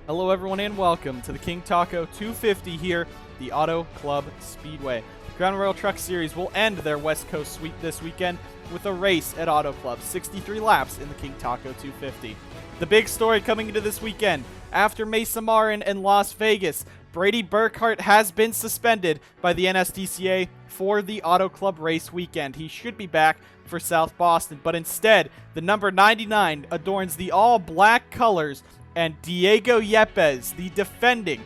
Hello everyone and welcome to the King Taco 250 here at the Auto Club Speedway. The Crown Royal Truck Series will end their West Coast sweep this weekend with a race at Auto Club, 63 laps in the King Taco 250. The big story coming into this weekend, after Mesa Marin and Las Vegas, Brady Burkhart has been suspended by the NSDCA for the Auto Club race weekend. He should be back for South Boston, but instead, the number 99 adorns the all-black colors, and Diego Yepez, the defending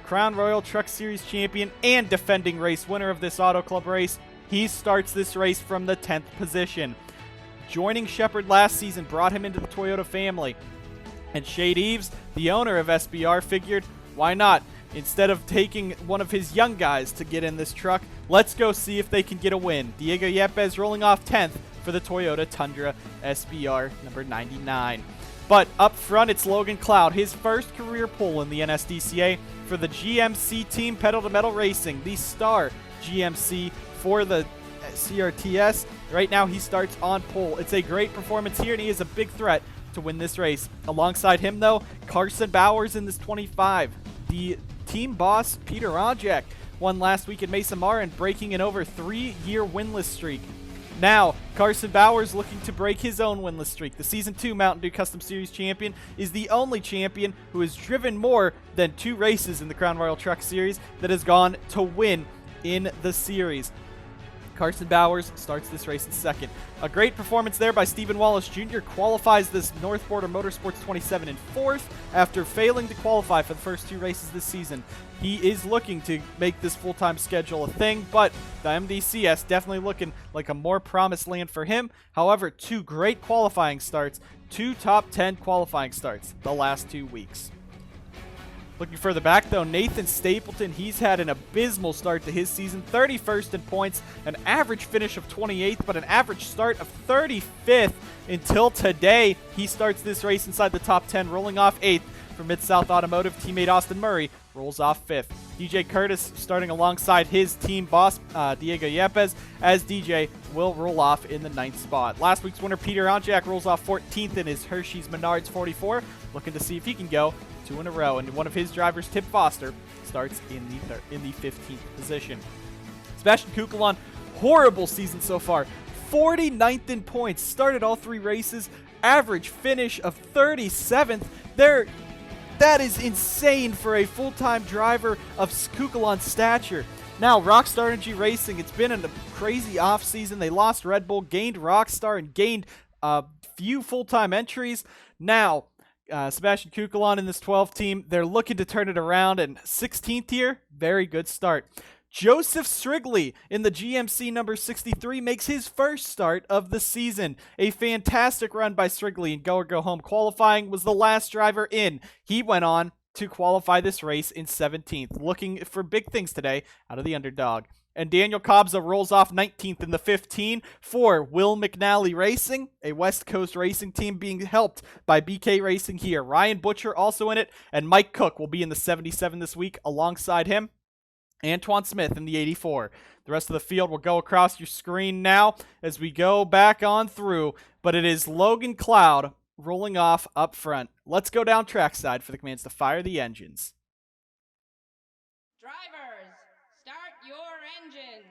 Crown Royal Truck Series champion and defending race winner of this Auto Club race, he starts this race from the 10th position. Joining Shepard last season brought him into the Toyota family, and Shade-Burkhart, the owner of SBR, figured, why not? Instead of taking one of his young guys to get in this truck, let's go see if they can get a win. Diego Yepez rolling off 10th for the Toyota Tundra SBR number 99. But up front, it's Logan Cloud, his first career pole in the NSDCA for the GMC team, Pedal to Metal Racing, the star GMC for the CRTS. Right now, he starts on pole. It's a great performance here, and he is a big threat to win this race. Alongside him, though, Carson Bowers in this 25. The team boss, Peter Onjak, won last week at Mesa Marin, breaking an over 3-year winless streak. Now, Carson Bowers looking to break his own winless streak. The Season 2 Mountain Dew Custom Series champion is the only champion who has driven more than 2 races in the Crown Royal Truck Series that has gone to win in the series. Carson Bowers starts this race in second. A great performance there by Stephen Wallace Jr. qualifies this North Border Motorsports 27 in fourth after failing to qualify for the first 2 races this season. He is looking to make this full-time schedule a thing, but the MDCS definitely looking like a more promised land for him. However, 2 great qualifying starts, 2 top 10 qualifying starts the last 2 weeks. Looking further back, though, Nathan Stapleton, he's had an abysmal start to his season. 31st in points, an average finish of 28th, but an average start of 35th until today. He starts this race inside the top 10, rolling off 8th for Mid-South Automotive. Teammate Austin Murray rolls off 5th. DJ Curtis starting alongside his team boss, Diego Yepez, as DJ will roll off in the 9th spot. Last week's winner, Peter Onjak, rolls off 14th in his Hershey's Menards 44, looking to see if he can go 2 in a row, and one of his drivers, Tim Foster, starts in the 15th position. Sebastian Kukulon, horrible season so far. 49th in points, started all 3 races, average finish of 37th. That is insane for a full-time driver of Kukulon's stature. Now, Rockstar Energy Racing, it's been a crazy offseason. They lost Red Bull, gained Rockstar, and gained a few full-time entries. Now, Sebastian Kukulon in this 12 team, they're looking to turn it around, and 16th here, very good start. Joseph Strigley in the GMC number 63 makes his first start of the season. A fantastic run by Strigley in Go or Go Home qualifying, was the last driver in. He went on to qualify this race in 17th, looking for big things today out of the underdog. And Daniel Kobza rolls off 19th in the 15 for Will McNally Racing, a West Coast racing team being helped by BK Racing here. Ryan Butcher also in it, and Mike Cook will be in the 77 this week alongside him. Antoine Smith in the 84. The rest of the field will go across your screen now as we go back on through, but it is Logan Cloud rolling off up front. Let's go down trackside for the commands to fire the engines. Drivers, start your engines.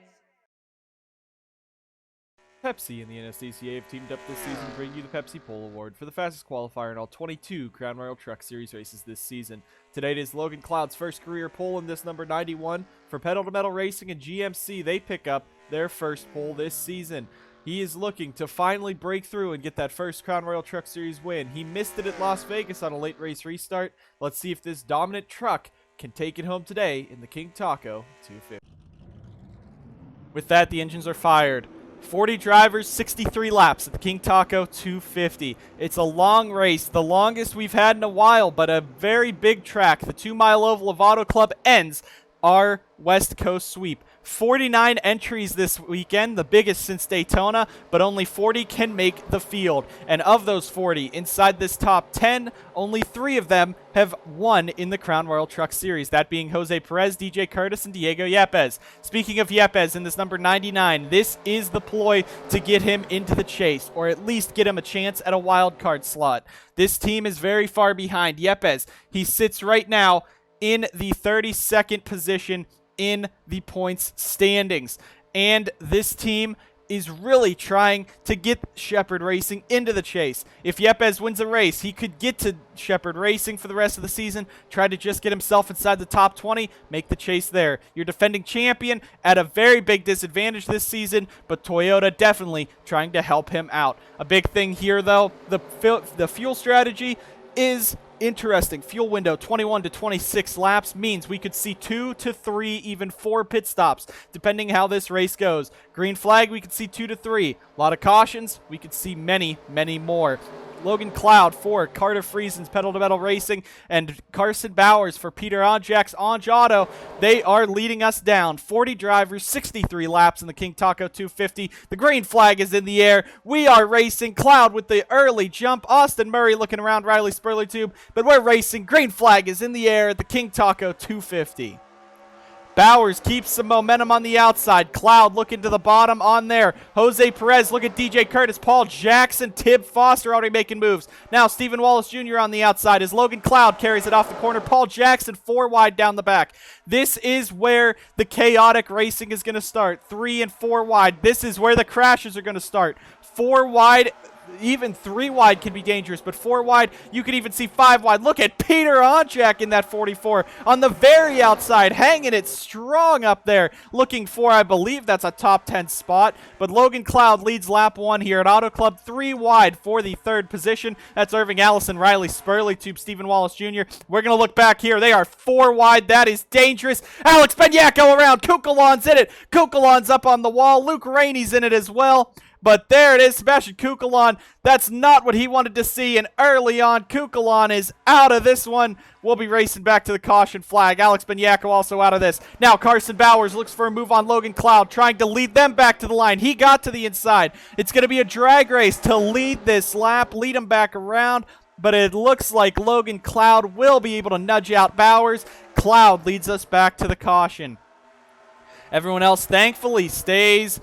Pepsi and the NSDCA have teamed up this season to bring you the Pepsi Pole Award for the fastest qualifier in all 22 Crown Royal Truck Series races this season. Today it is Logan Cloud's first career pole in this number 91 for Pedal to Metal Racing and GMC. They pick up their first pole this season. He is looking to finally break through and get that first Crown Royal Truck Series win. He missed it at Las Vegas on a late race restart. Let's see if this dominant truck can take it home today in the King Taco 250. With that, the engines are fired. 40 drivers, 63 laps at the King Taco 250. It's a long race, the longest we've had in a while, but a very big track. The 2-mile oval of Auto Club ends our West Coast sweep. 49 entries this weekend, the biggest since Daytona, but only 40 can make the field. And of those 40, inside this top 10, only 3 of them have won in the Crown Royal Truck Series, that being Jose Perez, DJ Curtis, and Diego Yepez. Speaking of Yepez, in this number 99, this is the ploy to get him into the chase, or at least get him a chance at a wild card slot. This team is very far behind. Yepez, he sits right now in the 32nd position in the points standings. And this team is really trying to get Shepherd Racing into the chase. If Yepez wins a race, he could get to Shepherd Racing for the rest of the season, try to just get himself inside the top 20, make the chase there. Your defending champion at a very big disadvantage this season, but Toyota definitely trying to help him out. A big thing here, though, the fuel strategy is interesting. Fuel window 21 to 26 laps means we could see 2 to 3, even 4 pit stops, depending how this race goes. Green flag, we could see 2 to 3. A lot of cautions, we could see many, many more. Logan Cloud for Carter Friesen's Pedal to Metal Racing and Carson Bowers for Peter Onjak's Onj Auto. They are leading us down. 40 drivers, 63 laps in the King Taco 250. The green flag is in the air. We are racing. Cloud with the early jump. Austin Murray looking around Riley Spurley-Tube, but we're racing. Green flag is in the air at the King Taco 250. Bowers keeps some momentum on the outside. Cloud looking to the bottom on there. Jose Perez, look at DJ Curtis. Paul Jackson, Tib Foster already making moves. Now Stephen Wallace Jr. on the outside as Logan Cloud carries it off the corner. Paul Jackson 4 wide down the back. This is where the chaotic racing is going to start. 3 and 4 wide. This is where the crashes are going to start. 4 wide. Even 3 wide can be dangerous, but 4 wide, you can even see 5 wide. Look at Peter Onjak in that 44 on the very outside, hanging it strong up there, looking for, I believe that's a top 10 spot. But Logan Cloud leads lap 1 here at Auto Club, 3 wide for the 3rd position. That's Irving Allison, Riley Spurley-Tube, Stephen Wallace Jr. We're going to look back here. They are 4 wide. That is dangerous. Alex Benyako around. Kukulon's in it. Kukulon's up on the wall. Luke Rainey's in it as well. But there it is, Sebastian Kukulon. That's not what he wanted to see, and early on, Kukulon is out of this one. We'll be racing back to the caution flag. Alex Benyako also out of this. Now Carson Bowers looks for a move on Logan Cloud, trying to lead them back to the line. He got to the inside. It's going to be a drag race to lead this lap, lead him back around, but it looks like Logan Cloud will be able to nudge out Bowers. Cloud leads us back to the caution. Everyone else, thankfully, stays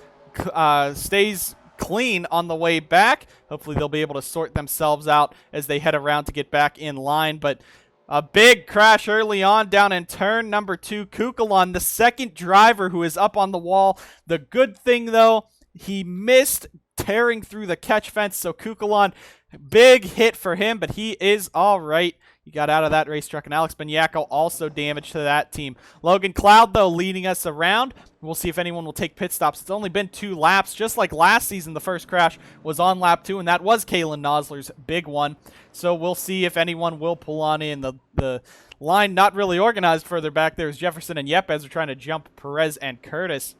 clean on the way back. Hopefully they'll be able to sort themselves out as they head around to get back in line. But a big crash early on down in turn number 2. Kukulon, the 2nd driver who is up on the wall. The good thing, though, he missed tearing through the catch fence. So Kukulon, big hit for him, but he is all right. He got out of that race truck, and Alex Benyako also damaged to that team. Logan Cloud, though, leading us around. We'll see if anyone will take pit stops. It's only been 2 laps. Just like last season, the first crash was on lap 2, and that was Kalen Nosler's big one. So we'll see if anyone will pull on in. The line not really organized further back there as Jefferson and Yepez are trying to jump Perez and Curtis.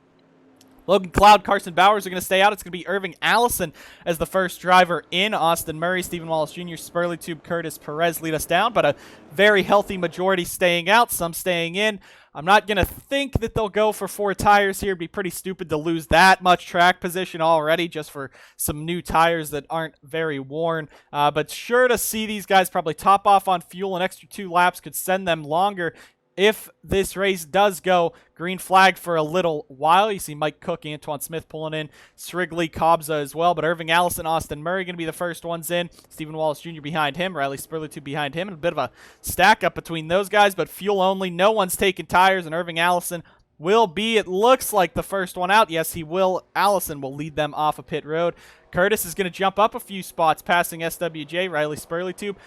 Logan Cloud, Carson Bowers are going to stay out. It's going to be Irving Allison as the first driver in. Austin Murray, Stephen Wallace Jr., Spurley-Tube, Curtis, Perez lead us down, but a very healthy majority staying out, some staying in. I'm not going to think that they'll go for 4 tires here. It'd be pretty stupid to lose that much track position already just for some new tires that aren't very worn. But sure to see these guys probably top off on fuel. An extra 2 laps could send them longer. If this race does go green flag for a little while, you see Mike Cook, Antoine Smith pulling in, Srigley, Kobza as well, but Irving Allison, Austin Murray going to be the first ones in, Stephen Wallace Jr. behind him, Riley Spurley-Tube behind him, and a bit of a stack up between those guys, but fuel only, no one's taking tires, and Irving Allison will be, it looks like, the first one out. Yes, he will. Allison will lead them off of pit road. Curtis is going to jump up a few spots, passing SWJ, Riley Spurley-Tube.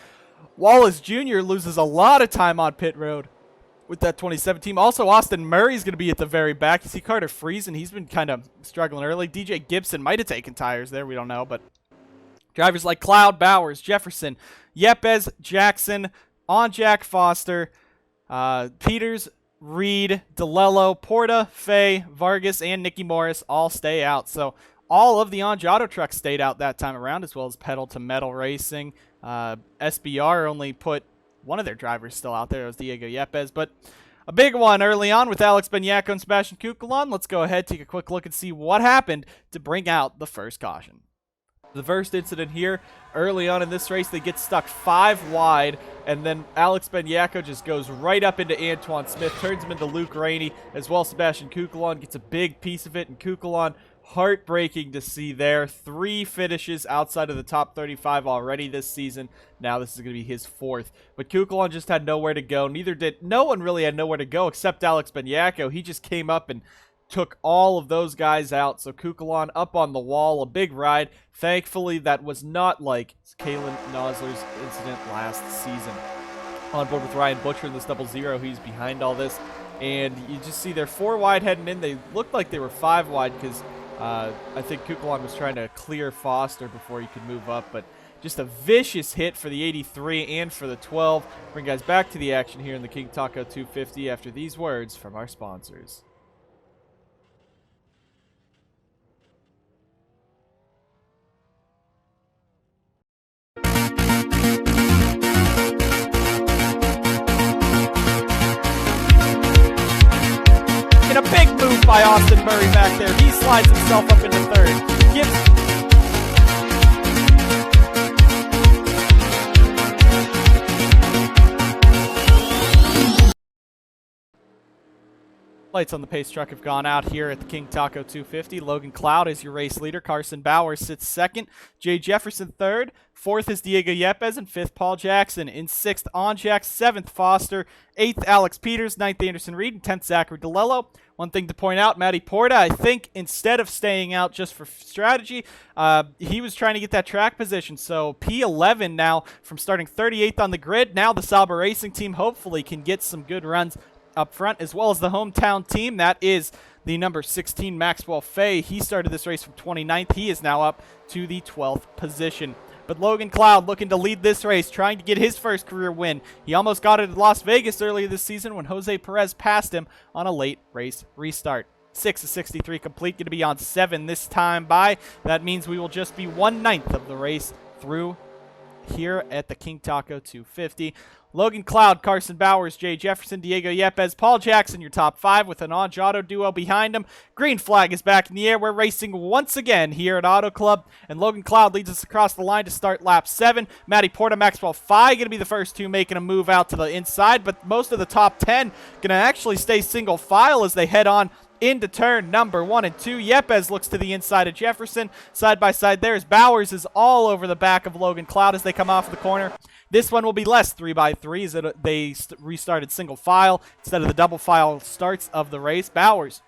Wallace Jr. loses a lot of time on pit road with that 2017 team. Also, Austin Murray's going to be at the very back. You see Carter Friesen. He's been kind of struggling early. DJ Gibson might have taken tires there. We don't know. But drivers like Cloud, Bowers, Jefferson, Yepez, Jackson, Onjak, Foster, Peters, Reed, DeLello, Porta, Fay, Vargas, and Nicky Morris all stay out. So all of the Onj Auto trucks stayed out that time around, as well as Pedal to Metal Racing. SBR only put one of their drivers still out there. It was Diego Yepez. But A big one early on with Alex Benyako and Sebastian Kukulon. Let's go ahead, take a quick look and see what happened to bring out the first caution. The first incident here, early on in this race, they get stuck 5 wide, and then Alex Benyako just goes right up into Antoine Smith, turns him into Luke Rainey, as well Sebastian Kukulon gets a big piece of it, and Kukulon, heartbreaking to see there. 3 finishes outside of the top 35 already this season. Now this is going to be his 4th. But Kukulon just had nowhere to go. No one really had nowhere to go except Alex Benyako. He just came up and took all of those guys out. So Kukulon up on the wall, a big ride. Thankfully, that was not like Kalen Nosler's incident last season. On board with Ryan Butcher in this 0-0. He's behind all this. And you just see they're 4 wide heading in. They looked like they were 5 wide because I think Kukulon was trying to clear Foster before he could move up. But just a vicious hit for the 83 and for the 12. Bring guys back to the action here in the King Taco 250 after these words from our sponsors. A big move by Austin Murray back there. He slides himself up into 3rd. Gives lights on the pace truck have gone out here at the King Taco 250. Logan Cloud is your race leader. Carson Bowers sits 2nd. Jay Jefferson 3rd. 4th is Diego Yepez, and 5th Paul Jackson. In 6th, Onjack. 7th, Foster. 8th, Alex Peters. 9th, Anderson Reed. And 10th, Zachary DeLello. One thing to point out, Matty Porta, I think instead of staying out just for strategy, he was trying to get that track position. So P11 now from starting 38th on the grid. Now the Sauber Racing team hopefully can get some good runs up front, as well as the hometown team. That is the number 16 Maxwell Fay. He started this race from 29th. He is now up to the 12th position. But Logan Cloud looking to lead this race, trying to get his first career win. He almost got it at Las Vegas earlier this season when Jose Perez passed him on a late race restart. 6 of 63 complete, going to be on 7 this time by. That means we will just be 1/9 of the race through here at the King Taco 250. Logan Cloud, Carson Bowers, Jay Jefferson, Diego Yepez, Paul Jackson, your top 5 with an Anj Auto duo behind him. Green flag is back in the air. We're racing once again here at Auto Club, and Logan Cloud leads us across the line to start lap 7. Matty Porta, Maxwell Fye going to be the first 2 making a move out to the inside, but most of the top 10 going to actually stay single file as they head on into turn number 1 and 2. Yepez looks to the inside of Jefferson. Side by side there's Bowers is all over the back of Logan Cloud as they come off the corner. This one will be less 3x3 as they restarted single file instead of the double file starts of the race. Bowers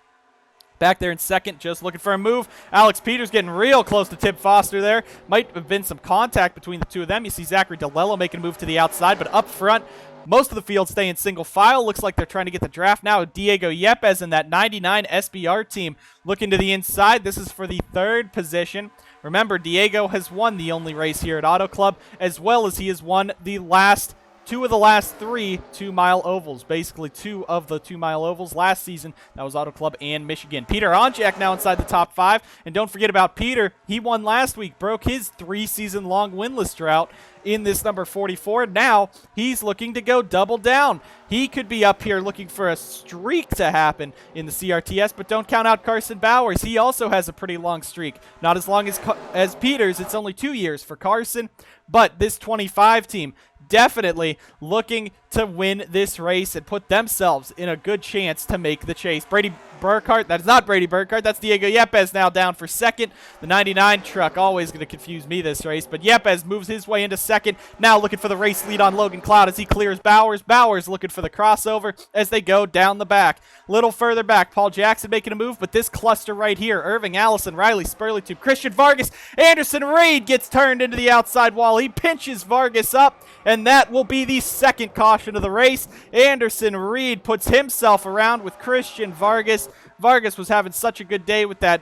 back there in 2nd, just looking for a move. Alex Peters getting real close to Tim Foster there. Might have been some contact between the 2 of them. You see Zachary DeLello making a move to the outside, but up front, most of the field stay in single file. Looks like they're trying to get the draft now. Diego Yepez and that 99 SBR team looking to the inside. This is for the 3rd position. Remember, Diego has won the only race here at Auto Club, as well as he has won the last 2 of the last 3 2-mile ovals. Basically 2 of the 2-mile ovals last season. That was Auto Club and Michigan. Peter Onjak now inside the top 5. And don't forget about Peter. He won last week, broke his 3-season-long winless drought in this number 44. Now he's looking to go double down. He could be up here looking for a streak to happen in the CRTS, but don't count out Carson Bowers. He also has a pretty long streak. Not as long as Peters. It's only 2 years for Carson, but this 25 team definitely looking to win this race and put themselves in a good chance to make the chase. Brady Burkhart, that is not Brady Burkhart, that's Diego Yepez now down for 2nd. The 99 truck, always going to confuse me this race, but Yepez moves his way into 2nd. Now looking for the race lead on Logan Cloud as he clears Bowers. Bowers looking for the crossover as they go down the back. Little further back, Paul Jackson making a move, but this cluster right here, Irving, Allison, Riley, Spurley, Christian Vargas, Anderson Reed gets turned into the outside wall. He pinches Vargas up, and that will be the 2nd caution of the race. Anderson Reed puts himself around with Christian Vargas. Vargas was having such a good day with that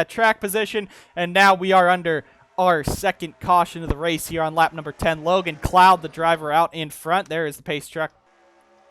track position, and now we are under our 2nd caution of the race here on lap number 10. Logan Cloud, the driver, out in front. There is the pace truck.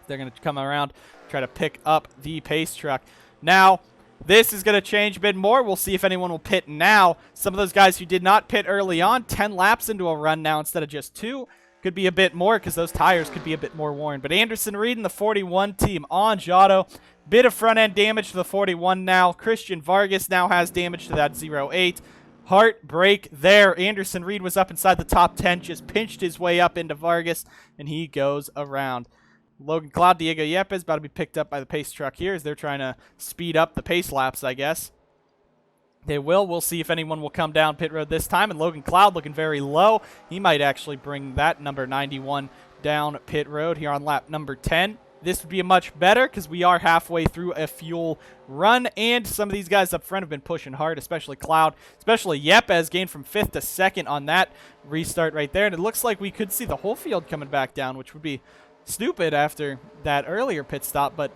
They're going to come around, try to pick up the pace truck. Now, this is going to change a bit more. We'll see if anyone will pit now. Some of those guys who did not pit early on, 10 laps into a run now instead of just 2. could be a bit more because those tires could be a bit more worn. But Anderson Reed and the 41 team on Giotto. Bit of front-end damage to the 41 now. Christian Vargas now has damage to that 08. Heartbreak there. Anderson Reed was up inside the top 10, just pinched his way up into Vargas, and he goes around. Logan Cloud, Diego Yepez about to be picked up by the pace truck here as they're trying to speed up the pace laps, I guess. They will. We'll see if anyone will come down pit road this time. And Logan Cloud looking very low. He might actually bring that number 91 down pit road here on lap number 10. This would be much better because we are halfway through a fuel run, and some of these guys up front have been pushing hard, especially Cloud, especially Yepez gained from 5th to 2nd on that restart right there. And it looks like we could see the whole field coming back down, which would be stupid after that earlier pit stop. But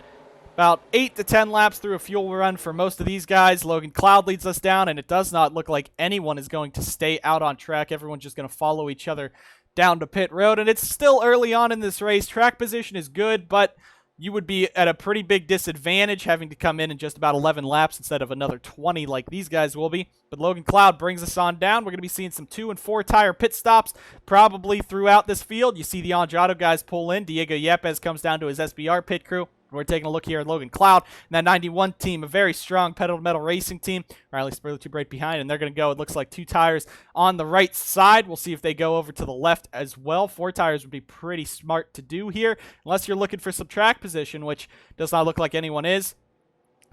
about 8 to 10 laps through a fuel run for most of these guys. Logan Cloud leads us down, and it does not look like anyone is going to stay out on track. Everyone's just going to follow each other down to pit road, and it's still early on in this race. Track position is good, but you would be at a pretty big disadvantage having to come in just about 11 laps instead of another 20 like these guys will be. But Logan Cloud brings us on down. We're going to be seeing some 2 and 4 tire pit stops probably throughout this field. You see the Giotto guys pull in. Diego Yepez comes down to his SBR pit crew. We're taking a look here at Logan Cloud and that 91 team, a very strong pedal-to-metal racing team. Riley Spurley right behind, and they're going to go, it looks like 2 tires on the right side. We'll see if they go over to the left as well. 4 tires would be pretty smart to do here, unless you're looking for some track position, which does not look like anyone is.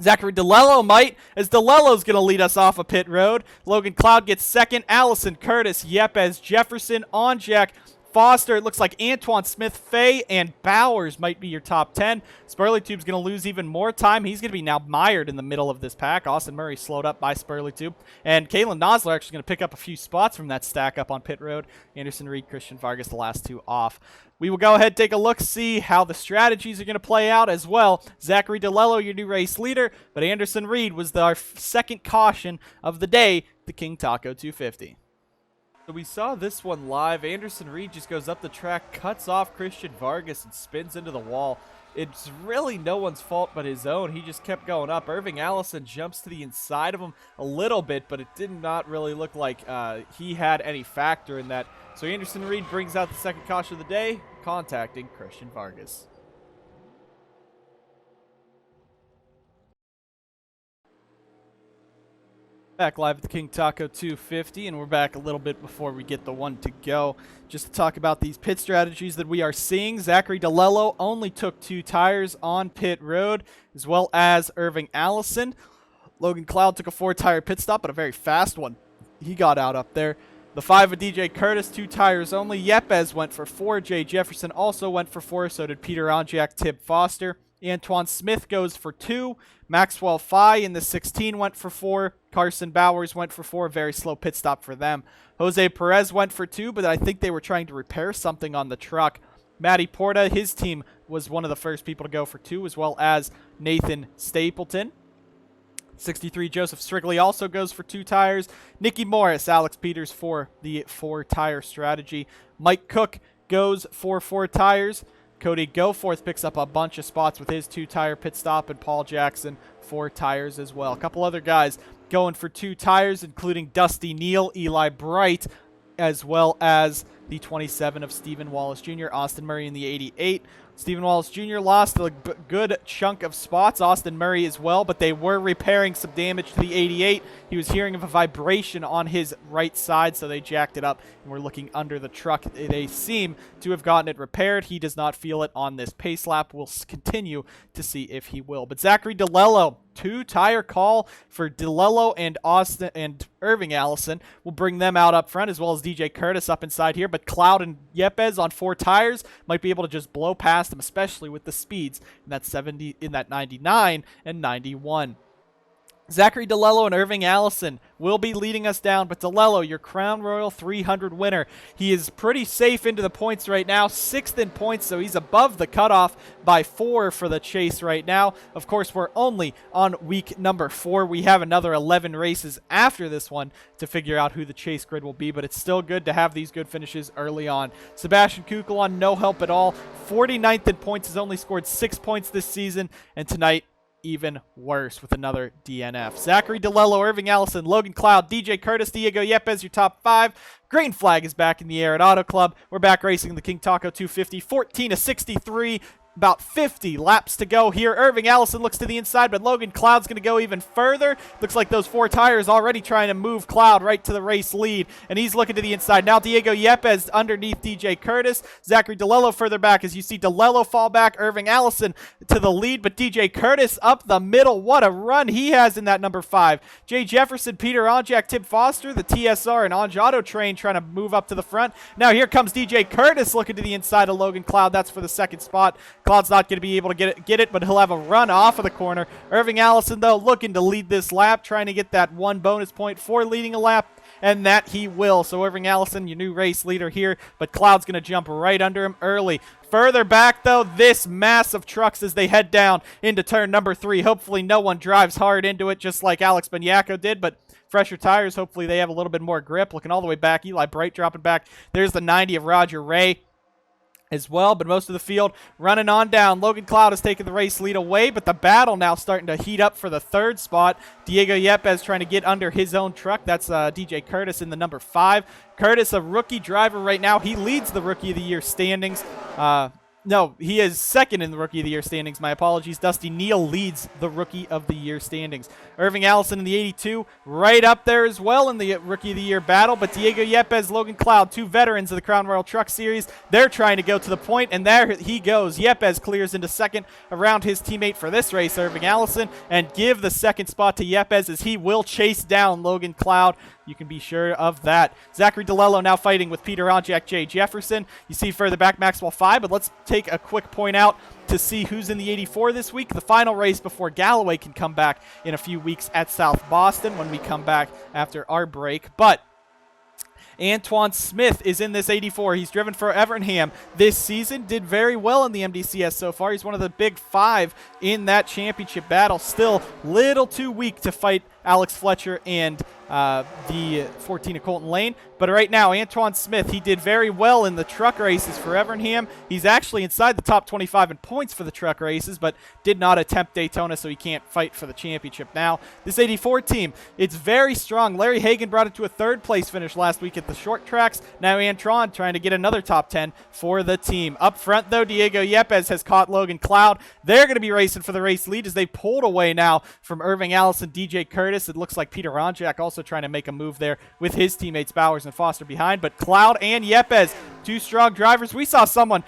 Zachary DeLello might, as DeLello's going to lead us off a pit road. Logan Cloud gets 2nd. Allison, Curtis, Yepez, Jefferson, Onjack, Foster. It looks like Antoine Smith, Fay, and Bowers might be your top 10. Spurley-Tube's going to lose even more time. He's going to be now mired in the middle of this pack. Austin Murray slowed up by Spurley-Tube. And Kalen Nosler actually going to pick up a few spots from that stack up on pit road. Anderson Reed, Christian Vargas, the last 2 off. We will go ahead and take a look, see how the strategies are going to play out as well. Zachary DeLello, your new race leader, but Anderson Reed was our 2nd caution of the day, the King Taco 250. So we saw this one live. Anderson Reed just goes up the track, cuts off Christian Vargas, and spins into the wall. It's really no one's fault but his own. He just kept going up. Irving Allison jumps to the inside of him a little bit, but it did not really look like he had any factor in that. So Anderson Reed brings out the 2nd caution of the day, contacting Christian Vargas. Back live at the King Taco 250, and we're back a little bit before we get the one to go. Just to talk about these pit strategies that we are seeing. Zachary DeLello only took 2 tires on pit road, as well as Irving Allison. Logan Cloud took a 4-tire pit stop, but a very fast one. He got out up there. The 5 of DJ Curtis, 2 tires only. Yepez went for 4. Jay Jefferson also went for 4. So did Peter Onjak, Tib Foster. Antoine Smith goes for 2. Maxwell Fye in the 16 went for 4. Carson Bowers went for 4. Very slow pit stop for them. Jose Perez went for 2, but I think they were trying to repair something on the truck. Matty Porta, his team, was one of the first people to go for 2, as well as Nathan Stapleton. 63 Joseph Strigley also goes for 2 tires. Nicky Morris, Alex Peters for the 4-tire strategy. Mike Cook goes for 4 tires. Cody Goforth picks up a bunch of spots with his 2-tire pit stop, and Paul Jackson 4 tires as well. A couple other guys going for 2 tires, including Dusty Neal, Eli Bright, as well as the 27 of Stephen Wallace Jr., Austin Murray in the 88. Stephen Wallace Jr. lost a good chunk of spots, Austin Murray as well, but they were repairing some damage to the 88. He was hearing of a vibration on his right side, so they jacked it up, and we're looking under the truck. They seem to have gotten it repaired. He does not feel it on this pace lap. We'll continue to see if he will. But Zachary DeLello, 2-tire call for DeLello and Austin and Irving Allison. We'll bring them out up front, as well as DJ Curtis up inside here. But Cloud and Yepez on 4 tires might be able to just blow past them, especially with the speeds in that 70, in that 99 and 91. Zachary DeLello and Irving Allison will be leading us down, but DeLello, your Crown Royal 300 winner. He is pretty safe into the points right now, 6th in points, so he's above the cutoff by 4 for the chase right now. Of course, we're only on week number 4. We have another 11 races after this one to figure out who the chase grid will be, but it's still good to have these good finishes early on. Sebastian Kukel on no help at all, 49th in points, has only scored 6 points this season, and tonight even worse with another DNF. Zachary DeLello, Irving Allison, Logan Cloud, DJ Curtis, Diego Yepez, your top 5. Green flag is back in the air at Auto Club. We're back racing the King Taco 250, 14-63. About 50 laps to go here. Irving Allison looks to the inside, but Logan Cloud's going to go even further. Looks like those 4 tires already trying to move Cloud right to the race lead, and he's looking to the inside. Now Diego Yepez underneath DJ Curtis. Zachary DeLello further back as you see DeLello fall back. Irving Allison to the lead, but DJ Curtis up the middle. What a run he has in that number 5. Jay Jefferson, Peter Onjak, Tim Foster, the TSR and Onj Auto Train trying to move up to the front. Now here comes DJ Curtis looking to the inside of Logan Cloud. That's for the second spot. Cloud's not going to be able to get it, but he'll have a run off of the corner. Irving Allison, though, looking to lead this lap, trying to get that 1 bonus point for leading a lap, and that he will. So Irving Allison, your new race leader here, but Cloud's going to jump right under him early. Further back, though, this mass of trucks as they head down into turn number 3. Hopefully no one drives hard into it just like Alex Banyako did, but fresher tires, hopefully they have a little bit more grip. Looking all the way back, Eli Bright dropping back. There's the 90 of Roger Ray as well, but most of the field running on down. Logan Cloud has taken the race lead away, but the battle now starting to heat up for the 3rd spot. Diego Yepez trying to get under his own truck. That's DJ Curtis in the number 5. Curtis, a rookie driver right now. He leads the Rookie of the Year standings. No, he is 2nd in the Rookie of the Year standings. My apologies. Dusty Neal leads the Rookie of the Year standings. Irving Allison in the 82, right up there as well in the Rookie of the Year battle. But Diego Yepez, Logan Cloud, 2 veterans of the Crown Royal Truck Series. They're trying to go to the point, and there he goes. Yepez clears into 2nd around his teammate for this race, Irving Allison, and give the 2nd spot to Yepez as he will chase down Logan Cloud. You can be sure of that. Zachary DeLello now fighting with Peter Onjak, Jay Jefferson. You see further back Maxwell 5, but let's take a quick point out to see who's in the 84 this week. The final race before Galloway can come back in a few weeks at South Boston when we come back after our break. But Antoine Smith is in this 84. He's driven for Evernham this season. Did very well in the MDCS so far. He's one of the big 5 in that championship battle. Still little too weak to fight Alex Fletcher and the 14 of Colton Lane. But right now, Antoine Smith, he did very well in the truck races for Evernham. He's actually inside the top 25 in points for the truck races, but did not attempt Daytona, so he can't fight for the championship now. This 84 team, it's very strong. Larry Hagan brought it to a 3rd place finish last week at the short tracks. Now Antron trying to get another top 10 for the team. Up front, though, Diego Yepez has caught Logan Cloud. They're going to be racing for the race lead as they pulled away now from Irving Allison, DJ Curtis. It looks like Peter Onjak also trying to make a move there with his teammates Bowers and Foster behind. But Cloud and Yepez, 2 strong drivers. We saw someone,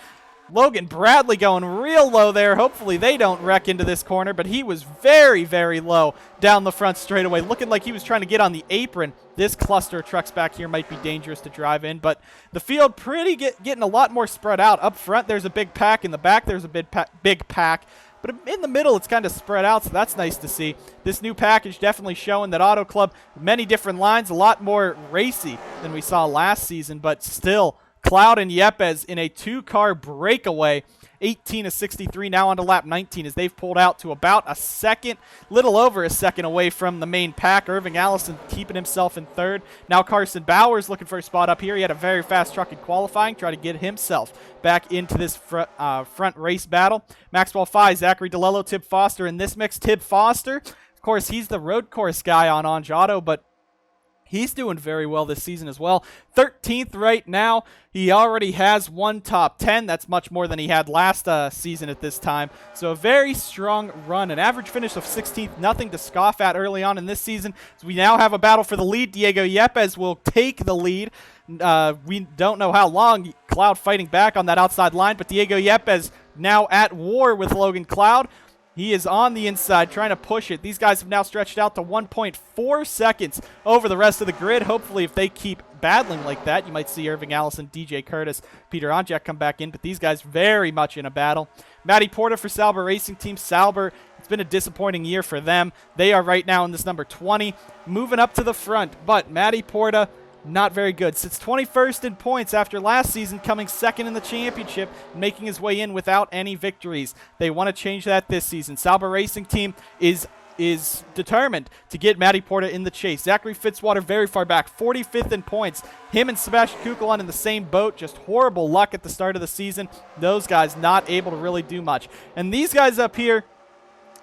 Logan Bradley, going real low there. Hopefully they don't wreck into this corner, but he was very, very low down the front straightaway, looking like he was trying to get on the apron. This cluster of trucks back here might be dangerous to drive in, but the field getting a lot more spread out. Up front, there's a big pack. In the back, there's a big pack. But in the middle, it's kind of spread out, so that's nice to see. This new package definitely showing that Auto Club, many different lines, a lot more racy than we saw last season, but still, Cloud and Yepez in a 2-car breakaway, 18-63, now on to lap 19 as they've pulled out to about a second, little over a second away from the main pack. Irving Allison keeping himself in 3rd. Now Carson Bowers looking for a spot up here. He had a very fast truck in qualifying, try to get himself back into this front race battle. Maxwell 5, Zachary DeLello, Tib Foster in this mix. Tib Foster, of course, he's the road course guy on Onj Auto, but he's doing very well this season as well. 13th right now. He already has 1 top 10. That's much more than he had last season at this time. So a very strong run. An average finish of 16th. Nothing to scoff at early on in this season. So we now have a battle for the lead. Diego Yepez will take the lead. We don't know how long. Cloud fighting back on that outside line, but Diego Yepez now at war with Logan Cloud. He is on the inside trying to push it. These guys have now stretched out to 1.4 seconds over the rest of the grid. Hopefully, if they keep battling like that, you might see Irving Allison, DJ Curtis, Peter Onjak come back in. But these guys very much in a battle. Matty Porta for Sauber Racing Team. Sauber, it's been a disappointing year for them. They are right now in this number 20, moving up to the front. But Matty Porta, not very good. Sits 21st in points after last season, coming 2nd in the championship, making his way in without any victories. They want to change that this season. Sauber Racing Team is determined to get Matty Porta in the chase. Zachary Fitzwater very far back, 45th in points. Him and Sebastian Kukulon in the same boat. Just horrible luck at the start of the season. Those guys not able to really do much. And these guys up here,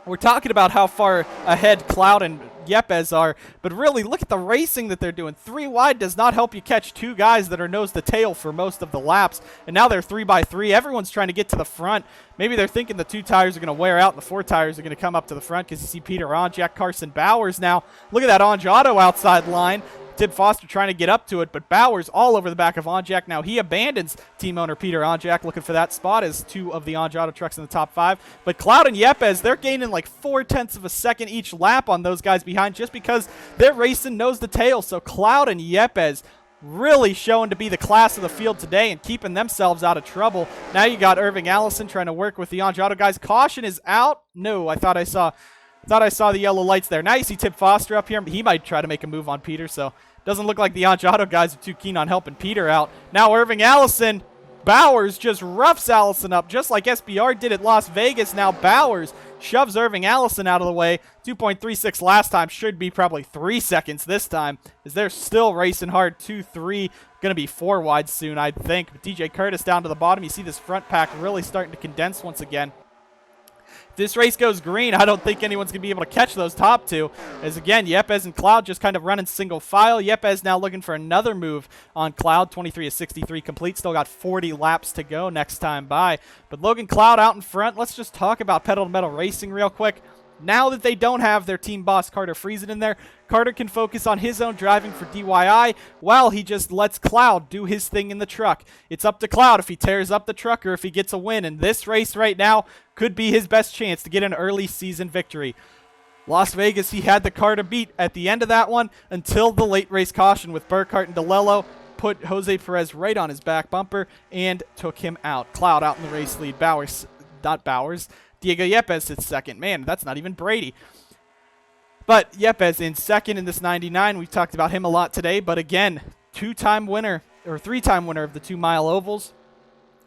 We're talking about how far ahead Cloud and Yepez are, but really look at the racing that they're doing. 3 wide does not help you catch 2 guys that are nose to tail for most of the laps, and now they're 3x3. Everyone's trying to get to the front. Maybe they're thinking the 2 tires are going to wear out and the 4 tires are going to come up to the front because you see Peter Onjak, Carson Bowers now. Look at that Onj Auto outside line. Tim Foster trying to get up to it, but Bowers all over the back of Onjak. Now he abandons team owner Peter Onjak, looking for that spot as 2 of the Onj Auto trucks in the top 5. But Cloud and Yepez, they're gaining like 0.4 of a second each lap on those guys behind just because they're racing nose to tail. So Cloud and Yepez really showing to be the class of the field today and keeping themselves out of trouble. Now you got Irving Allison trying to work with the Onj Auto guys. Caution is out. No, I thought I saw the yellow lights there. Now you see Tim Foster up here. He might try to make a move on Peter, so doesn't look like the Onj Auto guys are too keen on helping Peter out. Now Irving Allison, Bowers just roughs Allison up just like SBR did at Las Vegas. Now Bowers shoves Irving Allison out of the way. 2.36 last time, should be probably 3 seconds this time as they're still racing hard. 2-3, going to be 4 wide soon, I think. But DJ Curtis down to the bottom. You see this front pack really starting to condense once again. This race goes green, I don't think anyone's going to be able to catch those top 2. As again, Yepez and Cloud just kind of running single file. Yepez now looking for another move on Cloud. 23 of 63 complete. Still got 40 laps to go next time by. But Logan Cloud out in front. Let's just talk about pedal to metal racing real quick. Now that they don't have their team boss Carter Friesen in there, Carter can focus on his own driving for DYI while he just lets Cloud do his thing in the truck. It's up to Cloud if he tears up the truck or if he gets a win. And this race right now could be his best chance to get an early season victory. Las Vegas, he had the car to beat at the end of that one until the late race caution with Burkhart and DeLello put Jose Perez right on his back bumper and took him out. Cloud out in the race lead. Diego Yepez sits second. Man, that's not even Brady. But Yepez in second in this 99. We've talked about him a lot today. But again, 3-time winner of the 2-mile ovals,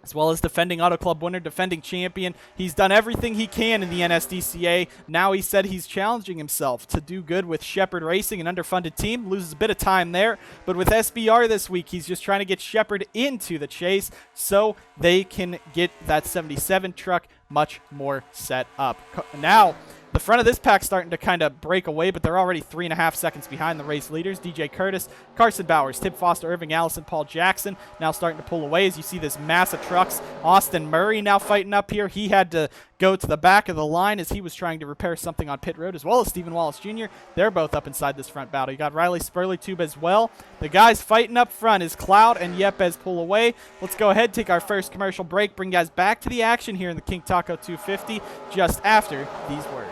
as well as defending Auto Club winner, defending champion. He's done everything he can in the NSDCA. Now he said he's challenging himself to do good with Shepherd Racing, an underfunded team. Loses a bit of time there. But with SBR this week, he's just trying to get Shepherd into the chase so they can get that 77 truck much more set up. Now, the front of this pack starting to kind of break away, but they're already 3.5 seconds behind the race leaders. DJ Curtis, Carson Bowers, Tim Foster, Irving Allison, Paul Jackson now starting to pull away as you see this mass of trucks. Austin Murray now fighting up here. He had to go to the back of the line as he was trying to repair something on pit road, as well as Stephen Wallace Jr. They're both up inside this front battle. You got Riley Spurley-Tube as well. The guys fighting up front is Cloud and Yepez pull away. Let's go ahead, take our first commercial break, bring guys back to the action here in the King Taco 250 just after these words.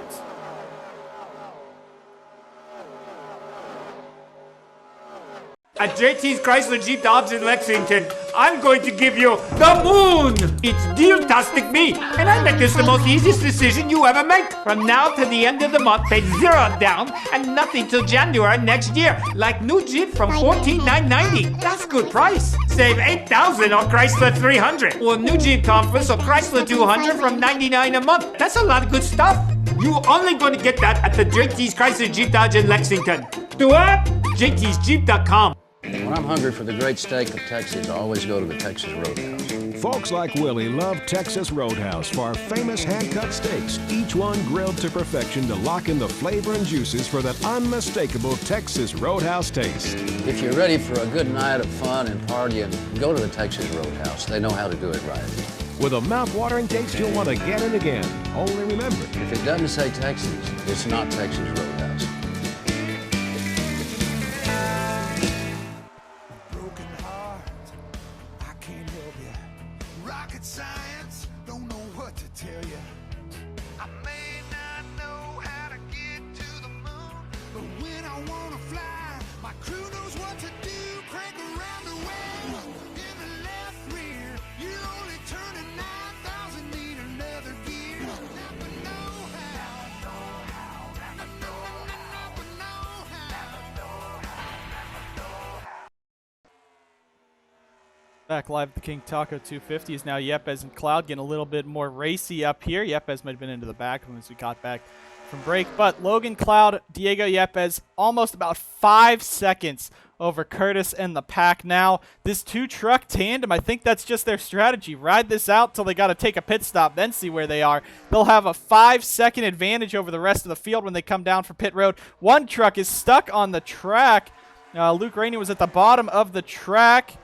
At JT's Chrysler Jeep Dodge in Lexington, I'm going to give you the moon! It's deal-tastic me, and I make this the most easiest decision you ever make. From now to the end of the month, pay 0 down and nothing till January next year. Like new Jeep from $14,990. That's good price. Save $8,000 on Chrysler 300. Or new Jeep Conference or Chrysler 200 from $99 a month. That's a lot of good stuff. You're only going to get that at the JT's Chrysler Jeep Dodge in Lexington. Do it? JT'sJeep.com. When I'm hungry for the great steak of Texas, I always go to the Texas Roadhouse. Folks like Willie love Texas Roadhouse for our famous hand-cut steaks, each one grilled to perfection to lock in the flavor and juices for that unmistakable Texas Roadhouse taste. If you're ready for a good night of fun and partying, go to the Texas Roadhouse. They know how to do it right. With a mouth-watering taste you'll want again and again. Only remember, If it doesn't say Texas, it's not Texas Roadhouse. Science, don't know what to tell you. I may not know how to get to the moon, but when I wanna fly, my crew knows what to do. Crank around the wheel in the left rear. You're only turning 9,000, need another gear. Never know how. Never know how. Back live at the King Taco 250 is now Yepez and Cloud getting a little bit more racy up here. Yepez might have been into the back as we got back from break. But Logan Cloud, Diego Yepez, almost about 5 seconds over Curtis and the pack now. This two-truck tandem, I think that's just their strategy. Ride this out till they got to take a pit stop, then see where they are. They'll have a 5-second advantage over the rest of the field when they come down for pit road. One truck is stuck on the track. Luke Rainey was at the bottom of the track.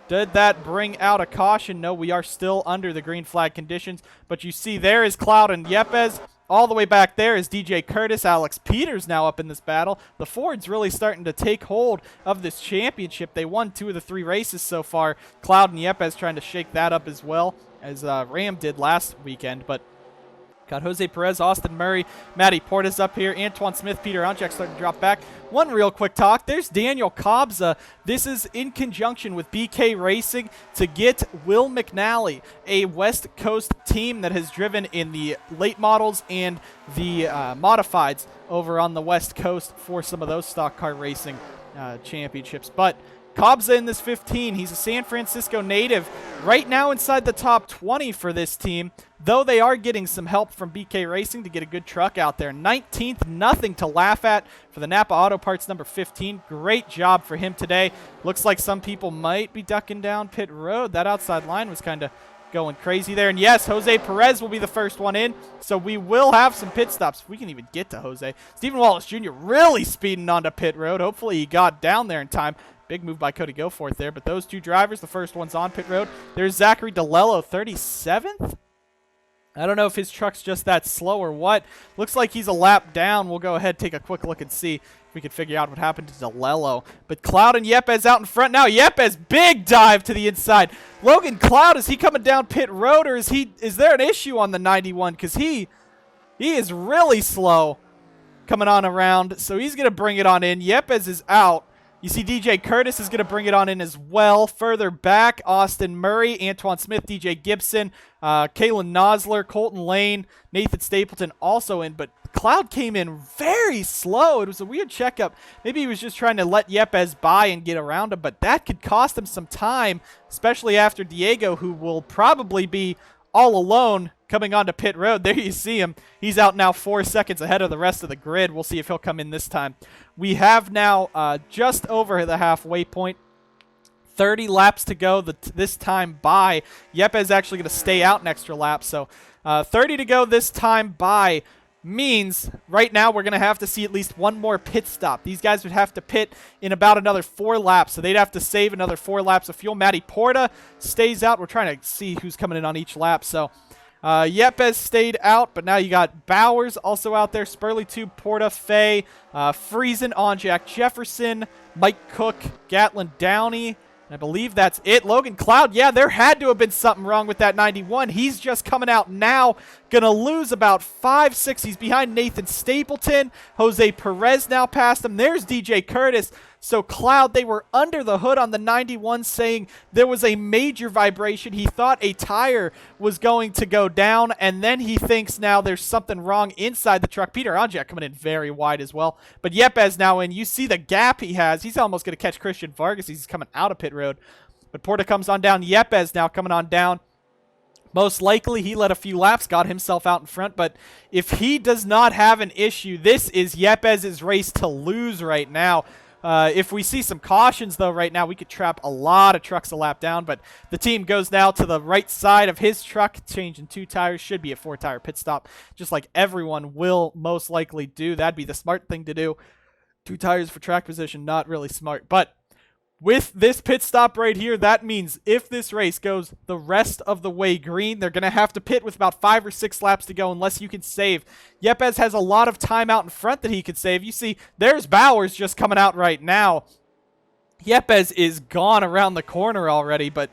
Did that bring out a caution? No, we are still under the green flag conditions. But you see there is Cloud and Yepez. All the way back there is DJ Curtis. Alex Peters now up in this battle. The Ford's really starting to take hold of this championship. They won 2 of the 3 races so far. Cloud and Yepez trying to shake that up as well as Ram did last weekend. But got Jose Perez, Austin Murray, Matty Portas up here, Antoine Smith, Peter Onchak starting to drop back. One real quick talk. There's Daniel Kobza. This is in conjunction with BK Racing to get Will McNally, a West Coast team that has driven in the late models and the modifieds over on the West Coast for some of those stock car racing championships. But Kobza in this 15. He's a San Francisco native. Right now inside the top 20 for this team, though they are getting some help from BK Racing to get a good truck out there. 19th, nothing to laugh at for the Napa Auto Parts number 15. Great job for him today. Looks like some people might be ducking down pit road. That outside line was kind of going crazy there. And yes, Jose Perez will be the first one in, so we will have some pit stops. If we can even get to Jose. Stephen Wallace Jr. really speeding onto pit road. Hopefully he got down there in time. Big move by Cody Goforth there. But those two drivers, the first one's on pit road. There's Zachary DeLello, 37th. I don't know if his truck's just that slow or what. Looks like he's a lap down. We'll go ahead, take a quick look and see if we can figure out what happened to DeLello. But Cloud and Yepez out in front now. Yepez, big dive to the inside. Logan Cloud, is he coming down pit road, or is there an issue on the 91? Because he is really slow coming on around. So he's going to bring it on in. Yepez is out. You see DJ Curtis is going to bring it on in as well. Further back, Austin Murray, Antoine Smith, DJ Gibson, Kalen Nosler, Colton Lane, Nathan Stapleton also in. But Cloud came in very slow. It was a weird checkup. Maybe he was just trying to let Yepez by and get around him. But that could cost him some time, especially after Diego, who will probably be all alone coming onto pit road. There you see him. He's out now 4 seconds ahead of the rest of the grid. We'll see if he'll come in this time. We have now just over the halfway point. 30 laps to go this time by. Yepez actually going to stay out an extra lap. So 30 to go this time by means right now we're going to have to see at least one more pit stop. These guys would have to pit in about another 4 laps, so they'd have to save another 4 laps of fuel. Matty Porta stays out. We're trying to see who's coming in on each lap. So Yepez stayed out, but now you got Bowers also out there, Spurley 2, Porta, Fay, Friesen, Onjak, Jefferson, Mike Cook, Gatlin Downey. I believe that's it. Logan Cloud, yeah, there had to have been something wrong with that 91. He's just coming out now. Going to lose about 5-6. He's behind Nathan Stapleton. Jose Perez now passed him. There's DJ Curtis. So Cloud, they were under the hood on the 91 saying there was a major vibration. He thought a tire was going to go down, and then he thinks now there's something wrong inside the truck. Peter Onjak coming in very wide as well. But Yepez now in. You see the gap he has. He's almost going to catch Christian Vargas. He's coming out of pit road. But Porta comes on down. Yepez now coming on down. Most likely he led a few laps, got himself out in front. But if he does not have an issue, this is Yepez's race to lose right now. If we see some cautions, though, right now, we could trap a lot of trucks a lap down. But the team goes now to the right side of his truck, changing 2 tires. Should be a 4-tire pit stop, just like everyone will most likely do. That'd be the smart thing to do. 2 tires for track position, not really smart. But with this pit stop right here, that means if this race goes the rest of the way green, they're going to have to pit with about 5 or 6 laps to go unless you can save. Yepez has a lot of time out in front that he could save. You see, there's Bowers just coming out right now. Yepez is gone around the corner already, but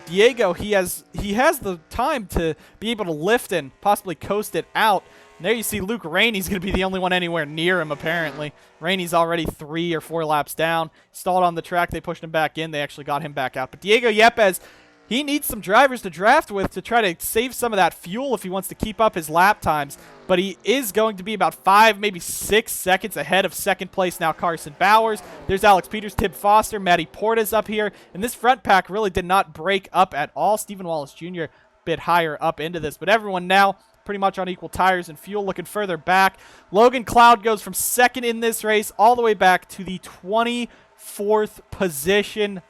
Diego, he has the time to be able to lift and possibly coast it out. And there you see Luke Rainey's going to be the only one anywhere near him, apparently. Rainey's already 3 or 4 laps down. Stalled on the track. They pushed him back in. They actually got him back out. But Diego Yepez, he needs some drivers to draft with to try to save some of that fuel if he wants to keep up his lap times. But he is going to be about 5, maybe 6 seconds ahead of second place now Carson Bowers. There's Alex Peters, Tib Foster, Matty Porta's up here. And this front pack really did not break up at all. Stephen Wallace Jr. a bit higher up into this. But everyone now pretty much on equal tires and fuel. Looking further back, Logan Cloud goes from second in this race all the way back to the 24th position.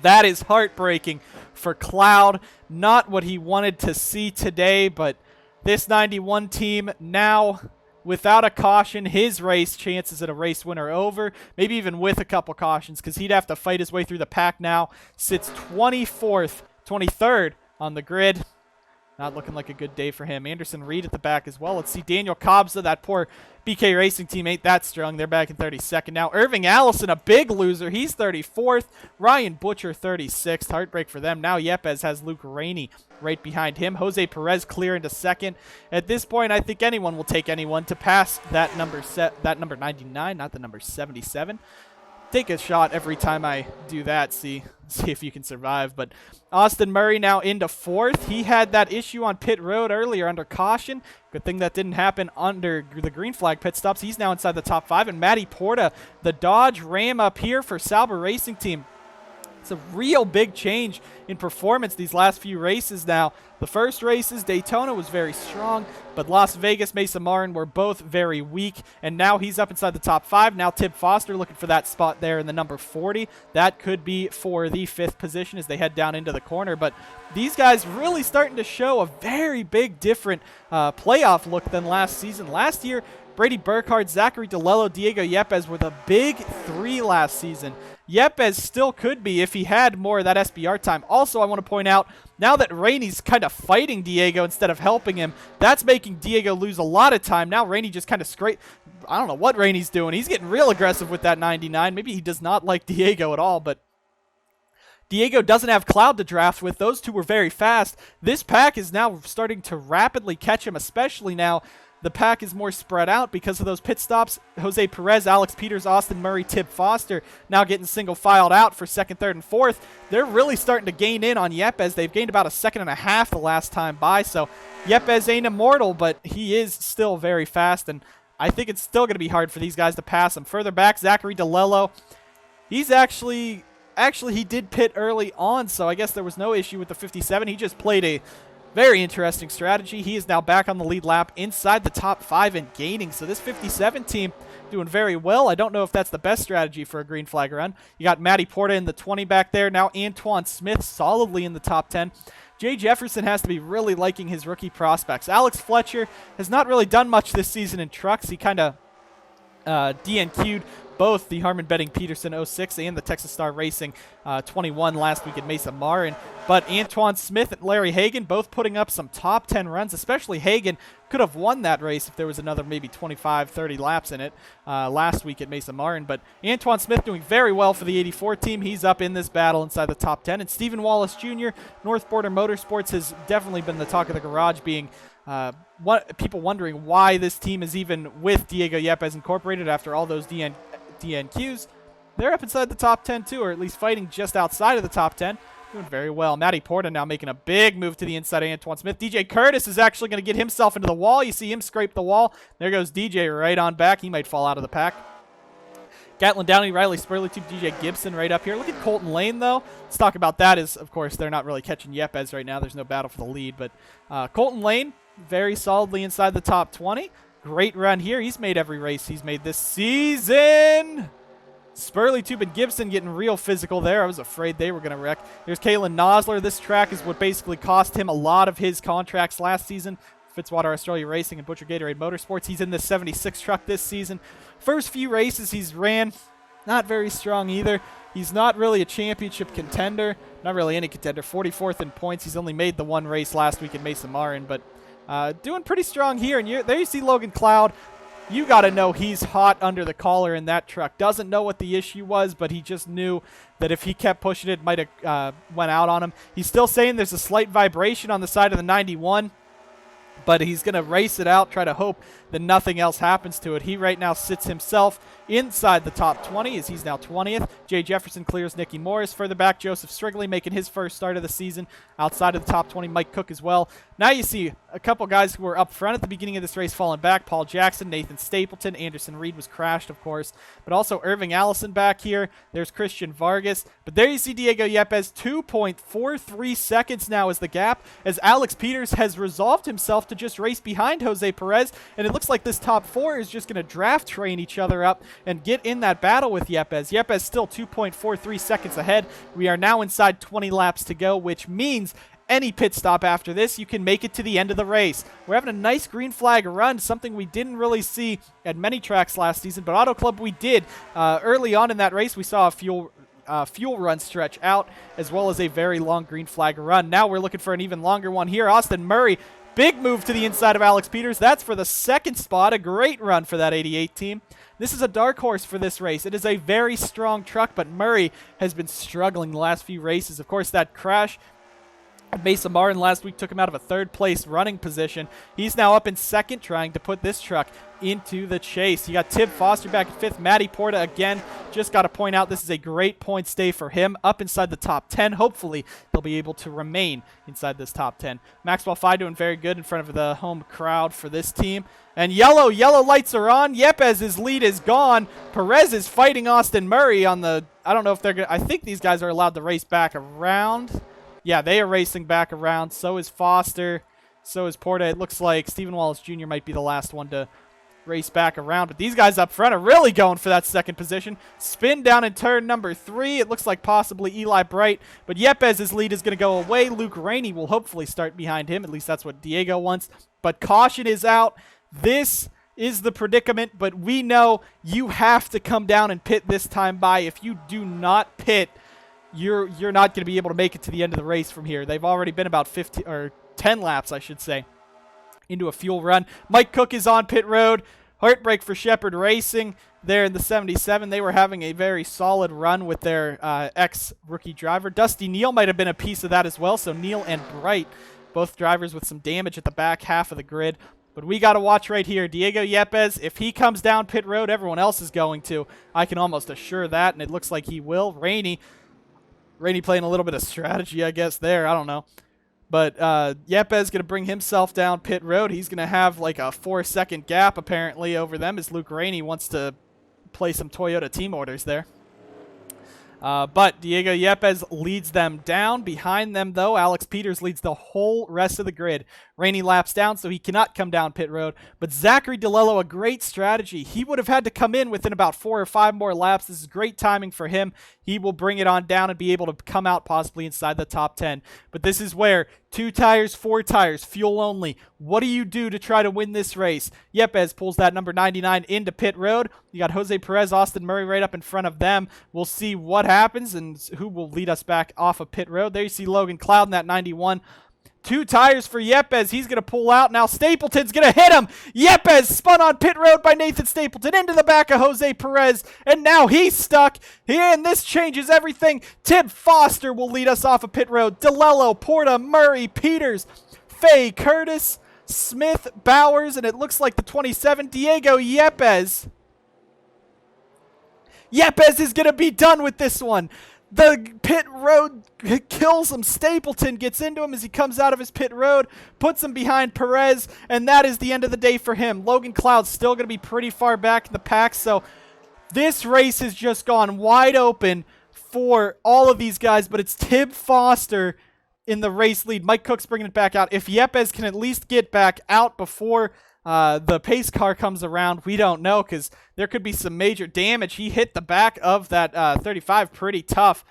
That is heartbreaking for Cloud. Not what he wanted to see today, but this 91 team now without a caution, his race chances at a race win are over, maybe even with a couple cautions, because he'd have to fight his way through the pack now. Sits 23rd on the grid. Not looking like a good day for him. Anderson Reed at the back as well. Let's see Daniel Kobza, that poor BK Racing team ain't that strong. They're back in 32nd now. Irving Allison, a big loser. He's 34th. Ryan Butcher, 36th. Heartbreak for them. Now Yepez has Luke Rainey right behind him. Jose Perez clear into second. At this point, I think anyone will take anyone to pass that number 99, not the number 77. Take a shot every time I do that, see if you can survive. But Austin Murray now into 4th. He had that issue on pit road earlier under caution. Good thing that didn't happen under the green flag pit stops. He's now inside the top 5. And Matty Porta, the Dodge Ram up here for Sauber Racing Team. It's a real big change in performance these last few races now. The first races, Daytona was very strong, but Las Vegas, Mesa Marin were both very weak, and now he's up inside the top 5. Now Tib Foster looking for that spot there in the number 40. That could be for the 5th position as they head down into the corner, but these guys really starting to show a very big different playoff look than last season. Last year, Brady Burkhart, Zachary DeLello, Diego Yepez were the big 3 last season. Yepez still could be if he had more of that SBR time. Also, I want to point out, now that Rainey's kind of fighting Diego instead of helping him, that's making Diego lose a lot of time. Now Rainey just kind of I don't know what Rainey's doing. He's getting real aggressive with that 99. Maybe he does not like Diego at all, but Diego doesn't have Cloud to draft with. Those two were very fast. This pack is now starting to rapidly catch him, especially now the pack is more spread out because of those pit stops. Jose Perez, Alex Peters, Austin Murray, Tib Foster now getting single filed out for 2nd, 3rd, and 4th. They're really starting to gain in on Yepez. They've gained about a 1.5 seconds the last time by, so Yepez ain't immortal, but he is still very fast, and I think it's still going to be hard for these guys to pass him. Further back, Zachary DeLello. He's actually he did pit early on, so I guess there was no issue with the 57. He just played a very interesting strategy. He is now back on the lead lap inside the top 5 and gaining. So this 57 team doing very well. I don't know if that's the best strategy for a green flag run. You got Matty Porta in the 20 back there. Now Antoine Smith solidly in the top 10. Jay Jefferson has to be really liking his rookie prospects. Alex Fletcher has not really done much this season in trucks. He kind of DNQ'd both the Harmon Betting Peterson 06 and the Texas Star Racing 21 last week at Mesa Marin. But Antoine Smith and Larry Hagan both putting up some top 10 runs, especially Hagan could have won that race if there was another maybe 25, 30 laps in it last week at Mesa Marin. But Antoine Smith doing very well for the 84 team. He's up in this battle inside the top 10. And Stephen Wallace Jr., North Border Motorsports, has definitely been the talk of the garage, being people wondering why this team is even with Diego Yepez Incorporated after all those DNQs. They're up inside the top 10 too, or at least fighting just outside of the top 10. Doing very well. Matty Porta now making a big move to the inside of Antoine Smith. DJ Curtis is actually going to get himself into the wall. You see him scrape the wall. There goes DJ right on back. He might fall out of the pack. Gatlin Downey, Riley Spurley, DJ Gibson right up here. Look at Colton Lane, though. Let's talk about that. Of course, they're not really catching Yepez right now. There's no battle for the lead. But Colton Lane, very solidly inside the top 20. Great run here. He's made every race he's made this season. Spurley, Tube, and Gibson getting real physical there. I was afraid they were going to wreck. There's Kalen Nosler. This track is what basically cost him a lot of his contracts last season. Fitzwater Australia Racing and Butcher Gatorade Motorsports. He's in this 76 truck this season. First few races he's ran, not very strong either. He's not really a championship contender. Not really any contender. 44th in points. He's only made the one race last week at Mesa Marin, but doing pretty strong here. And there you see Logan Cloud. You got to know he's hot under the collar in that truck. Doesn't know what the issue was, but he just knew that if he kept pushing it, might have went out on him. He's still saying there's a slight vibration on the side of the 91. but he's going to race it out, try to hope that nothing else happens to it. He right now sits himself inside the top 20 as he's now 20th. Jay Jefferson clears Nicky Morris. Further back, Joseph Strigley making his first start of the season outside of the top 20. Mike Cook as well. Now you see a couple guys who were up front at the beginning of this race falling back. Paul Jackson, Nathan Stapleton, Anderson Reed was crashed, of course, but also Irving Allison back here. There's Christian Vargas. But there you see Diego Yepez, 2.43 seconds now is the gap, as Alex Peters has resolved himself to just race behind Jose Perez, and it looks like this top 4 is just going to draft train each other up and get in that battle with Yepez. Yepez still 2.43 seconds ahead. We are now inside 20 laps to go, which means any pit stop after this, you can make it to the end of the race. We're having a nice green flag run, something we didn't really see at many tracks last season, but Auto Club we did. Early on in that race, we saw a fuel run stretch out, as well as a very long green flag run. Now we're looking for an even longer one here. Austin Murray, big move to the inside of Alex Peters. That's for the second spot. A great run for that 88 team. This is a dark horse for this race. It is a very strong truck, but Murray has been struggling the last few races. Of course, that crash at Mesa Marin last week took him out of a third-place running position. He's now up in second, trying to put this truck into the chase. You got Tib Foster back in fifth. Matty Porta, again, just got to point out this is a great points day for him, up inside the top 10. Hopefully, he'll be able to remain inside this top 10. Maxwell Fye doing very good in front of the home crowd for this team. And yellow lights are on. Yepez's lead is gone. Perez is fighting Austin Murray on the, I don't know if they're going to, I think these guys are allowed to race back around. Yeah, they are racing back around. So is Foster. So is Porta. It looks like Stephen Wallace Jr. might be the last one to race back around. But these guys up front are really going for that second position. Spin down in turn number 3. It looks like possibly Eli Bright. But Yepez's lead is going to go away. Luke Rainey will hopefully start behind him. At least that's what Diego wants. But caution is out. This is the predicament. But we know you have to come down and pit this time by. If you do not pit, you're not going to be able to make it to the end of the race from here. They've already been about 15 or 10 laps, I should say, into a fuel run. Mike Cook is on pit road. Heartbreak for Shepherd Racing there in the 77. They were having a very solid run with their ex-rookie driver. Dusty Neal might have been a piece of that as well. So Neal and Bright, both drivers with some damage at the back half of the grid. But we got to watch right here. Diego Yepez, if he comes down pit road, everyone else is going to. I can almost assure that, and it looks like he will. Rainey playing a little bit of strategy, I guess, there. I don't know. But Yepez going to bring himself down pit road. He's going to have like a 4-second gap, apparently, over them as Luke Rainey wants to play some Toyota team orders there. But Diego Yepez leads them down. Behind them, though, Alex Peters leads the whole rest of the grid. Rainey laps down, so he cannot come down pit road. But Zachary DeLello, a great strategy. He would have had to come in within about 4 or 5 more laps. This is great timing for him. He will bring it on down and be able to come out possibly inside the top 10. But this is where 2 tires, 4 tires, fuel only. What do you do to try to win this race? Yepez pulls that number 99 into pit road. You got Jose Perez, Austin Murray right up in front of them. We'll see what happens and who will lead us back off of pit road. There you see Logan Cloud in that 91. 2 tires for Yepez. He's going to pull out. Now Stapleton's going to hit him. Yepez spun on pit road by Nathan Stapleton into the back of Jose Perez. And now he's stuck here, and this changes everything. Tib Foster will lead us off of pit road. DeLello, Porta, Murray, Peters, Fay, Curtis, Smith, Bowers, and it looks like the 27, Diego Yepez. Yepez is going to be done with this one. The pit road kills him. Stapleton gets into him as he comes out of his pit road, puts him behind Perez, and that is the end of the day for him. Logan Cloud's still going to be pretty far back in the pack, so this race has just gone wide open for all of these guys, but it's Tib Foster in the race lead. Mike Cook's bringing it back out. If Yepez can at least get back out before the pace car comes around, we don't know, because there could be some major damage. He hit the back of that 35 pretty tough.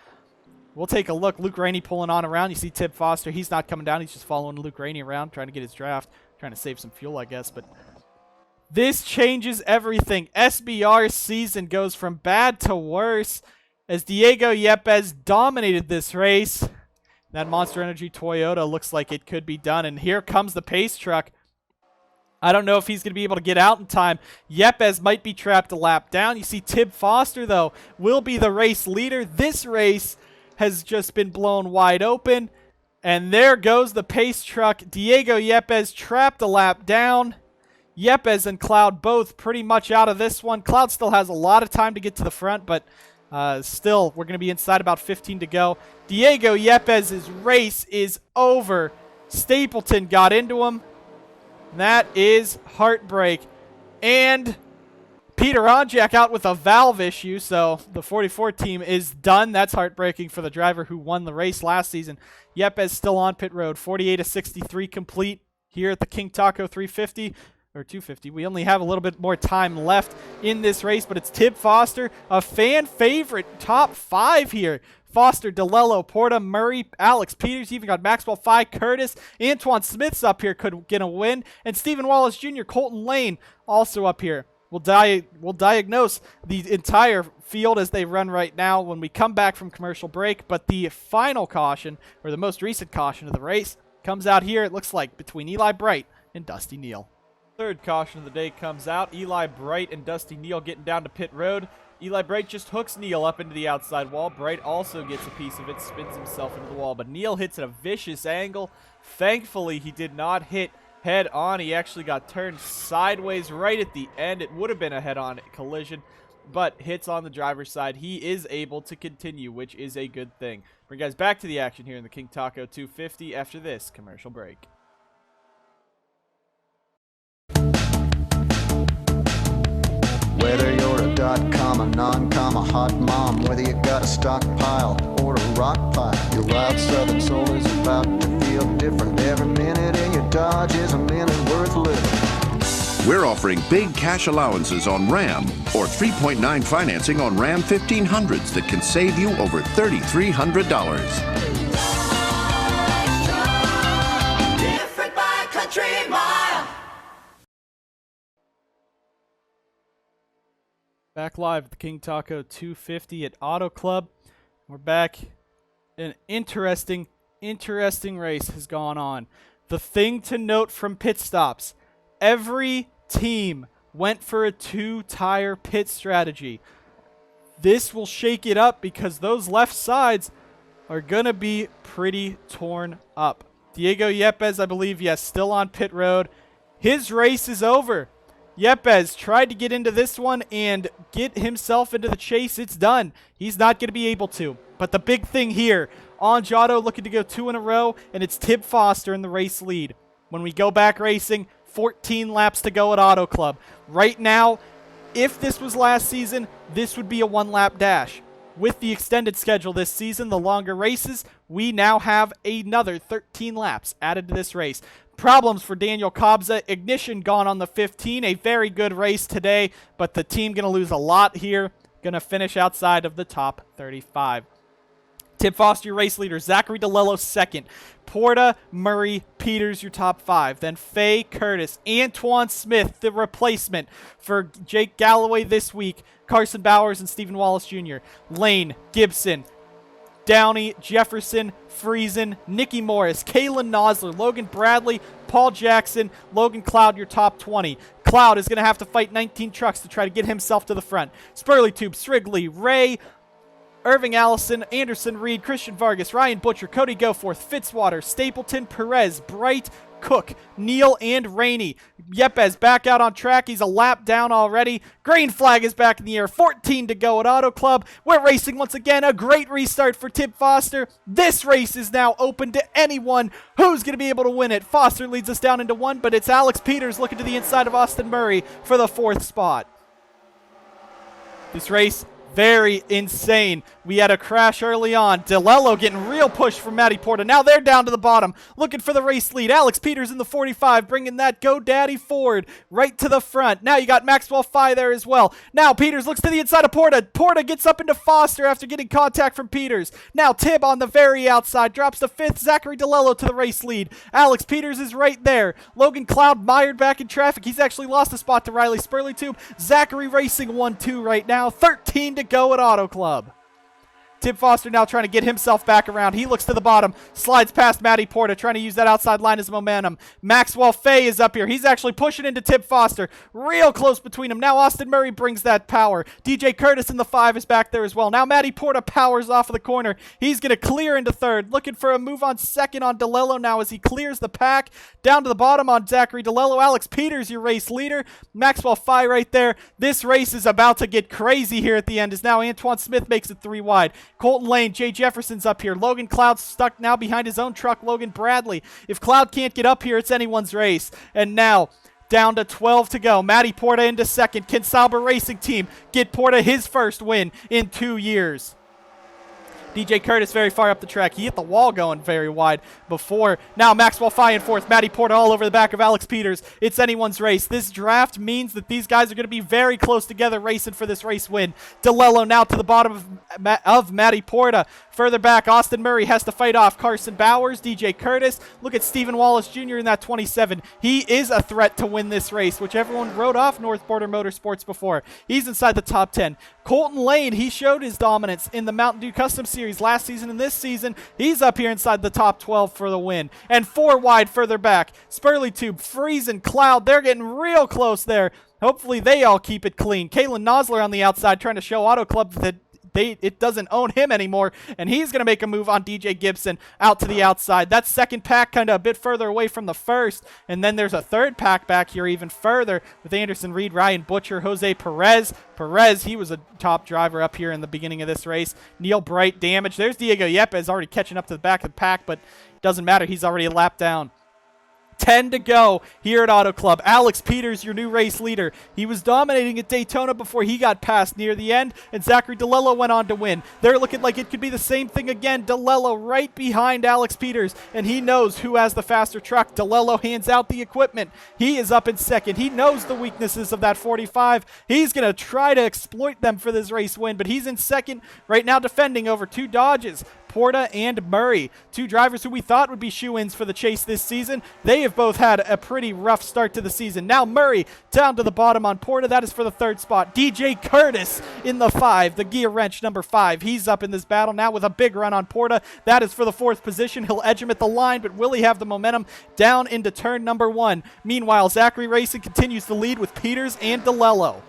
We'll take a look. Luke Rainey pulling on around. You see Tib Foster. He's not coming down. He's just following Luke Rainey around, trying to get his draft, trying to save some fuel, I guess. But this changes everything. SBR's season goes from bad to worse as Diego Yepez dominated this race. That Monster Energy Toyota looks like it could be done. And here comes the pace truck. I don't know if he's going to be able to get out in time. Yepez might be trapped a lap down. You see Tib Foster, though, will be the race leader. This race has just been blown wide open. And there goes the pace truck. Diego Yepez trapped a lap down. Yepez and Cloud both pretty much out of this one. Cloud still has a lot of time to get to the front, but still, we're going to be inside about 15 to go. Diego Yepez's race is over. Stapleton got into him. That is heartbreak. And Peter Onjak out with a valve issue, so the 44 team is done. That's heartbreaking for the driver who won the race last season. Yepez still on pit road, 48 of 63 complete here at the King Taco 350 or 250. We only have a little bit more time left in this race, but it's Tib Foster, a fan favorite, top 5 here. Foster, DeLello, Porta, Murray, Alex Peters, even got Maxwell Phi, Curtis, Antoine Smith's up here, could get a win, and Stephen Wallace Jr., Colton Lane also up here. We'll diagnose the entire field as they run right now when we come back from commercial break. But the final caution, or the most recent caution of the race, comes out here, it looks like, between Eli Bright and Dusty Neal. Third caution of the day comes out. Eli Bright and Dusty Neal getting down to pit road. Eli Bright just hooks Neal up into the outside wall. Bright also gets a piece of it, spins himself into the wall. But Neal hits at a vicious angle. Thankfully, he did not hit head on. He actually got turned sideways right at the end. It would have been a head-on collision, but hits on the driver's side. He is able to continue, which is a good thing. Bring you guys back to the action here in the King Taco 250 after this commercial break. Whether you're a dot-com, a non-com, a hot mom, whether you got a stockpile or a rock pile, your wild southern soul is about to feel different. Every minute in your Dodge is a minute worth living. We're offering big cash allowances on Ram or 3.9 financing on Ram 1500s that can save you over $3,300. Different by country mile. Back live at the King Taco 250 at Auto Club. We're back. An interesting race has gone on. The thing to note from pit stops, every team went for a 2-tire pit strategy. This will shake it up because those left sides are going to be pretty torn up. Diego Yepez, I believe, yes, still on pit road. His race is over. Yepez tried to get into this one and get himself into the chase. It's done. He's not going to be able to. But the big thing here, Anjado looking to go 2 in a row, and it's Tib Foster in the race lead. When we go back racing, 14 laps to go at Auto Club. Right now, if this was last season, this would be a 1-lap dash. With the extended schedule this season, the longer races, we now have another 13 laps added to this race. Problems for Daniel Kobza. Ignition gone on the 15. A very good race today, but the team going to lose a lot here. Going to finish outside of the top 35. Tib Foster, your race leader. Zachary DeLello, second. Porta, Murray, Peters, your top 5. Then Faye, Curtis, Antoine Smith, the replacement for Jake Galloway this week. Carson Bowers and Stephen Wallace Jr. Lane, Gibson, Downey, Jefferson, Friesen, Nicky Morris, Kalen Nosler, Logan Bradley, Paul Jackson, Logan Cloud, your top 20. Cloud is going to have to fight 19 trucks to try to get himself to the front. Spurley Tube, Strigley, Ray, Irving Allison, Anderson Reed, Christian Vargas, Ryan Butcher, Cody Goforth, Fitzwater, Stapleton, Perez, Bright, Cook, Neal, and Rainey. Yepez back out on track. He's a lap down already. Green flag is back in the air. 14 to go at Auto Club. We're racing once again. A great restart for Tib Foster. This race is now open to anyone who's going to be able to win it. Foster leads us down into 1, but it's Alex Peters looking to the inside of Austin Murray for the 4th spot. This race, very insane. We had a crash early on. DeLello getting real push from Matty Porta. Now they're down to the bottom, looking for the race lead. Alex Peters in the 45, bringing that GoDaddy Ford right to the front. Now you got Maxwell Phi there as well. Now Peters looks to the inside of Porta. Porta gets up into Foster after getting contact from Peters. Now Tib on the very outside, drops to 5th. Zachary DeLello to the race lead. Alex Peters is right there. Logan Cloud mired back in traffic. He's actually lost a spot to Riley Spurley Tube. Zachary racing 1-2 right now. 13 to go at Auto Club. Tim Foster now trying to get himself back around. He looks to the bottom, slides past Matty Porta, trying to use that outside line as momentum. Maxwell Fay is up here. He's actually pushing into Tim Foster. Real close between them. Now Austin Murray brings that power. DJ Curtis in the 5 is back there as well. Now Matty Porta powers off of the corner. He's going to clear into third. Looking for a move on second on DeLello now as he clears the pack. Down to the bottom on Zachary DeLello. Alex Peters, your race leader. Maxwell Fay right there. This race is about to get crazy here at the end as now Antoine Smith makes it 3 wide. Colton Lane, Jay Jefferson's up here. Logan Cloud's stuck now behind his own truck, Logan Bradley. If Cloud can't get up here, it's anyone's race. And now, down to 12 to go. Matty Porta into second. Can Sauber Racing Team get Porta his first win in 2 years? DJ Curtis very far up the track. He hit the wall going very wide before. Now Maxwell Fay in fourth. Matty Porta all over the back of Alex Peters. It's anyone's race. This draft means that these guys are going to be very close together racing for this race win. DeLello now to the bottom of Matty Porta. Further back, Austin Murray has to fight off Carson Bowers, DJ Curtis. Look at Stephen Wallace Jr. in that 27. He is a threat to win this race, which everyone wrote off North Border Motorsports before. He's inside the top 10. Colton Lane, he showed his dominance in the Mountain Dew Custom Series last season and this season. He's up here inside the top 12 for the win. And 4 wide further back, Spurley Tube, Friesen, Cloud, they're getting real close there. Hopefully they all keep it clean. Kalen Nosler on the outside trying to show Auto Club that it doesn't own him anymore, and he's going to make a move on DJ Gibson out to the outside. That second pack kind of a bit further away from the first, and then there's a third pack back here even further with Anderson Reed, Ryan Butcher, Jose Perez. Perez, he was a top driver up here in the beginning of this race. Neil Bright damage. There's Diego Yepez already catching up to the back of the pack, but it doesn't matter. He's already a lap down. 10 to go here at Auto Club. Alex Peters, your new race leader. He was dominating at Daytona before he got passed near the end, and Zachary DeLello went on to win. They're looking like it could be the same thing again. DeLello right behind Alex Peters, and he knows who has the faster truck. DeLello hands out the equipment. He is up in second. He knows the weaknesses of that 45. He's going to try to exploit them for this race win, but he's in second right now defending over 2 Dodges. Porta and Murray, 2 drivers who we thought would be shoo-ins for the chase this season. They have both had a pretty rough start to the season. Now Murray down to the bottom on Porta. That is for the 3rd spot. DJ Curtis in the 5, the gear wrench number 5. He's up in this battle now with a big run on Porta. That is for the 4th position. He'll edge him at the line, but will he have the momentum down into turn number 1? Meanwhile, Zachary Racing continues to lead with Peters and DeLello.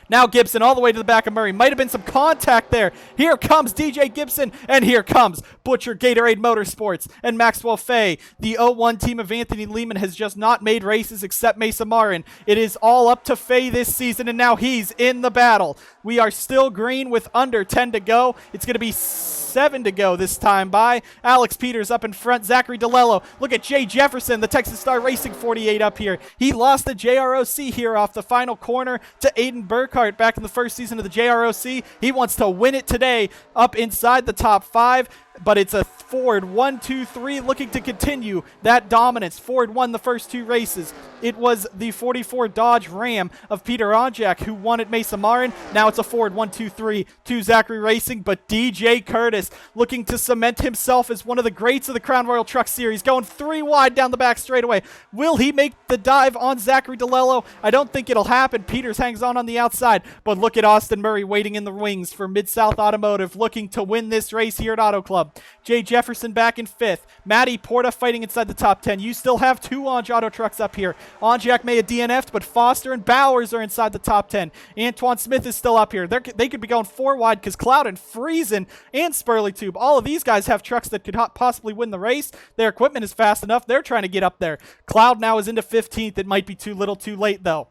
Now Gibson all the way to the back of Murray. Might have been some contact there. Here comes DJ Gibson, and here comes Butcher Gatorade Motorsports and Maxwell Fay. The 01 team of Anthony Lehman has just not made races except Mesa Marin. It is all up to Fay this season, and now he's in the battle. We are still green with under 10 to go. It's going to be 7 to go this time by. Alex Peters up in front. Zachary DeLello. Look at Jay Jefferson, the Texas Star Racing 48 up here. He lost the JROC here off the final corner to Aiden Burkhart back in the first season of the JROC. He wants to win it today up inside the top 5. But it's a Ford 1-2-3 looking to continue that dominance. Ford won the first 2 races. It was the 44 Dodge Ram of Peter Onjak who won at Mesa Marin. Now it's a Ford 1-2-3 to Zachary Racing, but DJ Curtis looking to cement himself as one of the greats of the Crown Royal Truck Series, going 3 wide down the back straightaway. Will he make the dive on Zachary DeLello? I don't think it'll happen. Peters hangs on the outside, but look at Austin Murray waiting in the wings for Mid-South Automotive, looking to win this race here at Auto Club. Jay Jefferson back in 5th. Matty Porta fighting inside the top 10. You still have 2 Onj Auto trucks up here. Onjak may have DNF'd, but Foster and Bowers are inside the top 10. Antoine Smith is still up here. They could be going 4 wide because Cloud and Friesen and Spurley Tube, all of these guys have trucks that could possibly win the race. Their equipment is fast enough. They're trying to get up there. Cloud now is into 15th. It might be too little too late, though.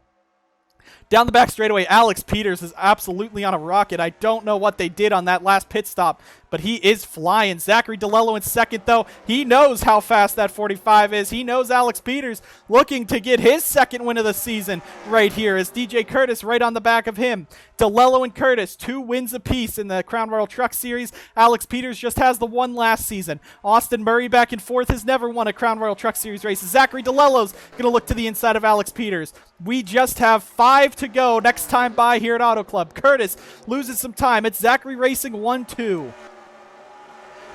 Down the back straightaway, Alex Peters is absolutely on a rocket. I don't know what they did on that last pit stop, but he is flying. Zachary DeLello in second, though. He knows how fast that 45 is. He knows Alex Peters looking to get his second win of the season right here as DJ Curtis right on the back of him. DeLello and Curtis, 2 wins apiece in the Crown Royal Truck Series. Alex Peters just has the 1 last season. Austin Murray back in 4th has never won a Crown Royal Truck Series race. Zachary DeLello's going to look to the inside of Alex Peters. We just have 5 to go next time by here at Auto Club. Curtis loses some time. It's Zachary Racing 1-2.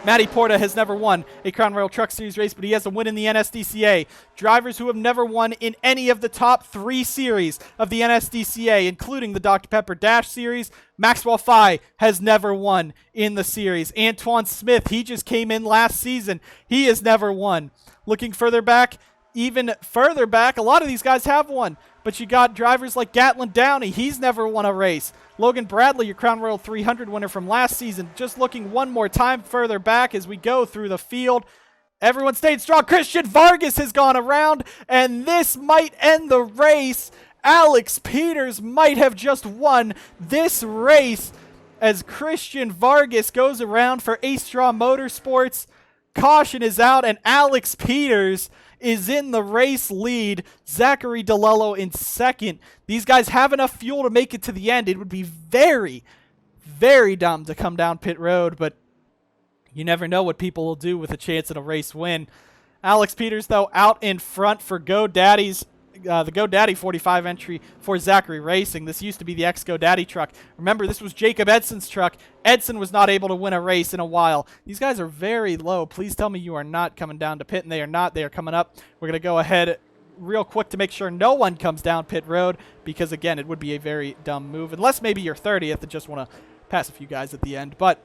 Matty Porta has never won a Crown Royal Truck Series race, but he has a win in the NSDCA. Drivers who have never won in any of the top 3 series of the NSDCA, including the Dr. Pepper Dash Series, Maxwell Fye has never won in the series. Antoine Smith, he just came in last season. He has never won. Looking further back, even further back, a lot of these guys have won. But you got drivers like Gatlin Downey. He's never won a race. Logan Bradley, your Crown Royal 300 winner from last season. Just looking one more time further back as we go through the field. Everyone stayed strong. Christian Vargas has gone around, and this might end the race. Alex Peters might have just won this race as Christian Vargas goes around for Ace Straw Motorsports. Caution is out, and Alex Peters is in the race lead. Zachary DeLello in second. These guys have enough fuel to make it to the end. It would be very, very dumb to come down pit road, but you never know what people will do with a chance at a race win. Alex Peters, though, out in front for GoDaddy's the GoDaddy 45 entry for Zachary Racing. This used to be the ex-GoDaddy truck. Remember, this was Jacob Edson's truck. Edson was not able to win a race in a while. These guys are very low. Please tell me you are not coming down to pit, and they are not. They are coming up. We're going to go ahead real quick to make sure no one comes down pit road because, again, it would be a very dumb move, unless maybe you're 30th and just want to pass a few guys at the end. But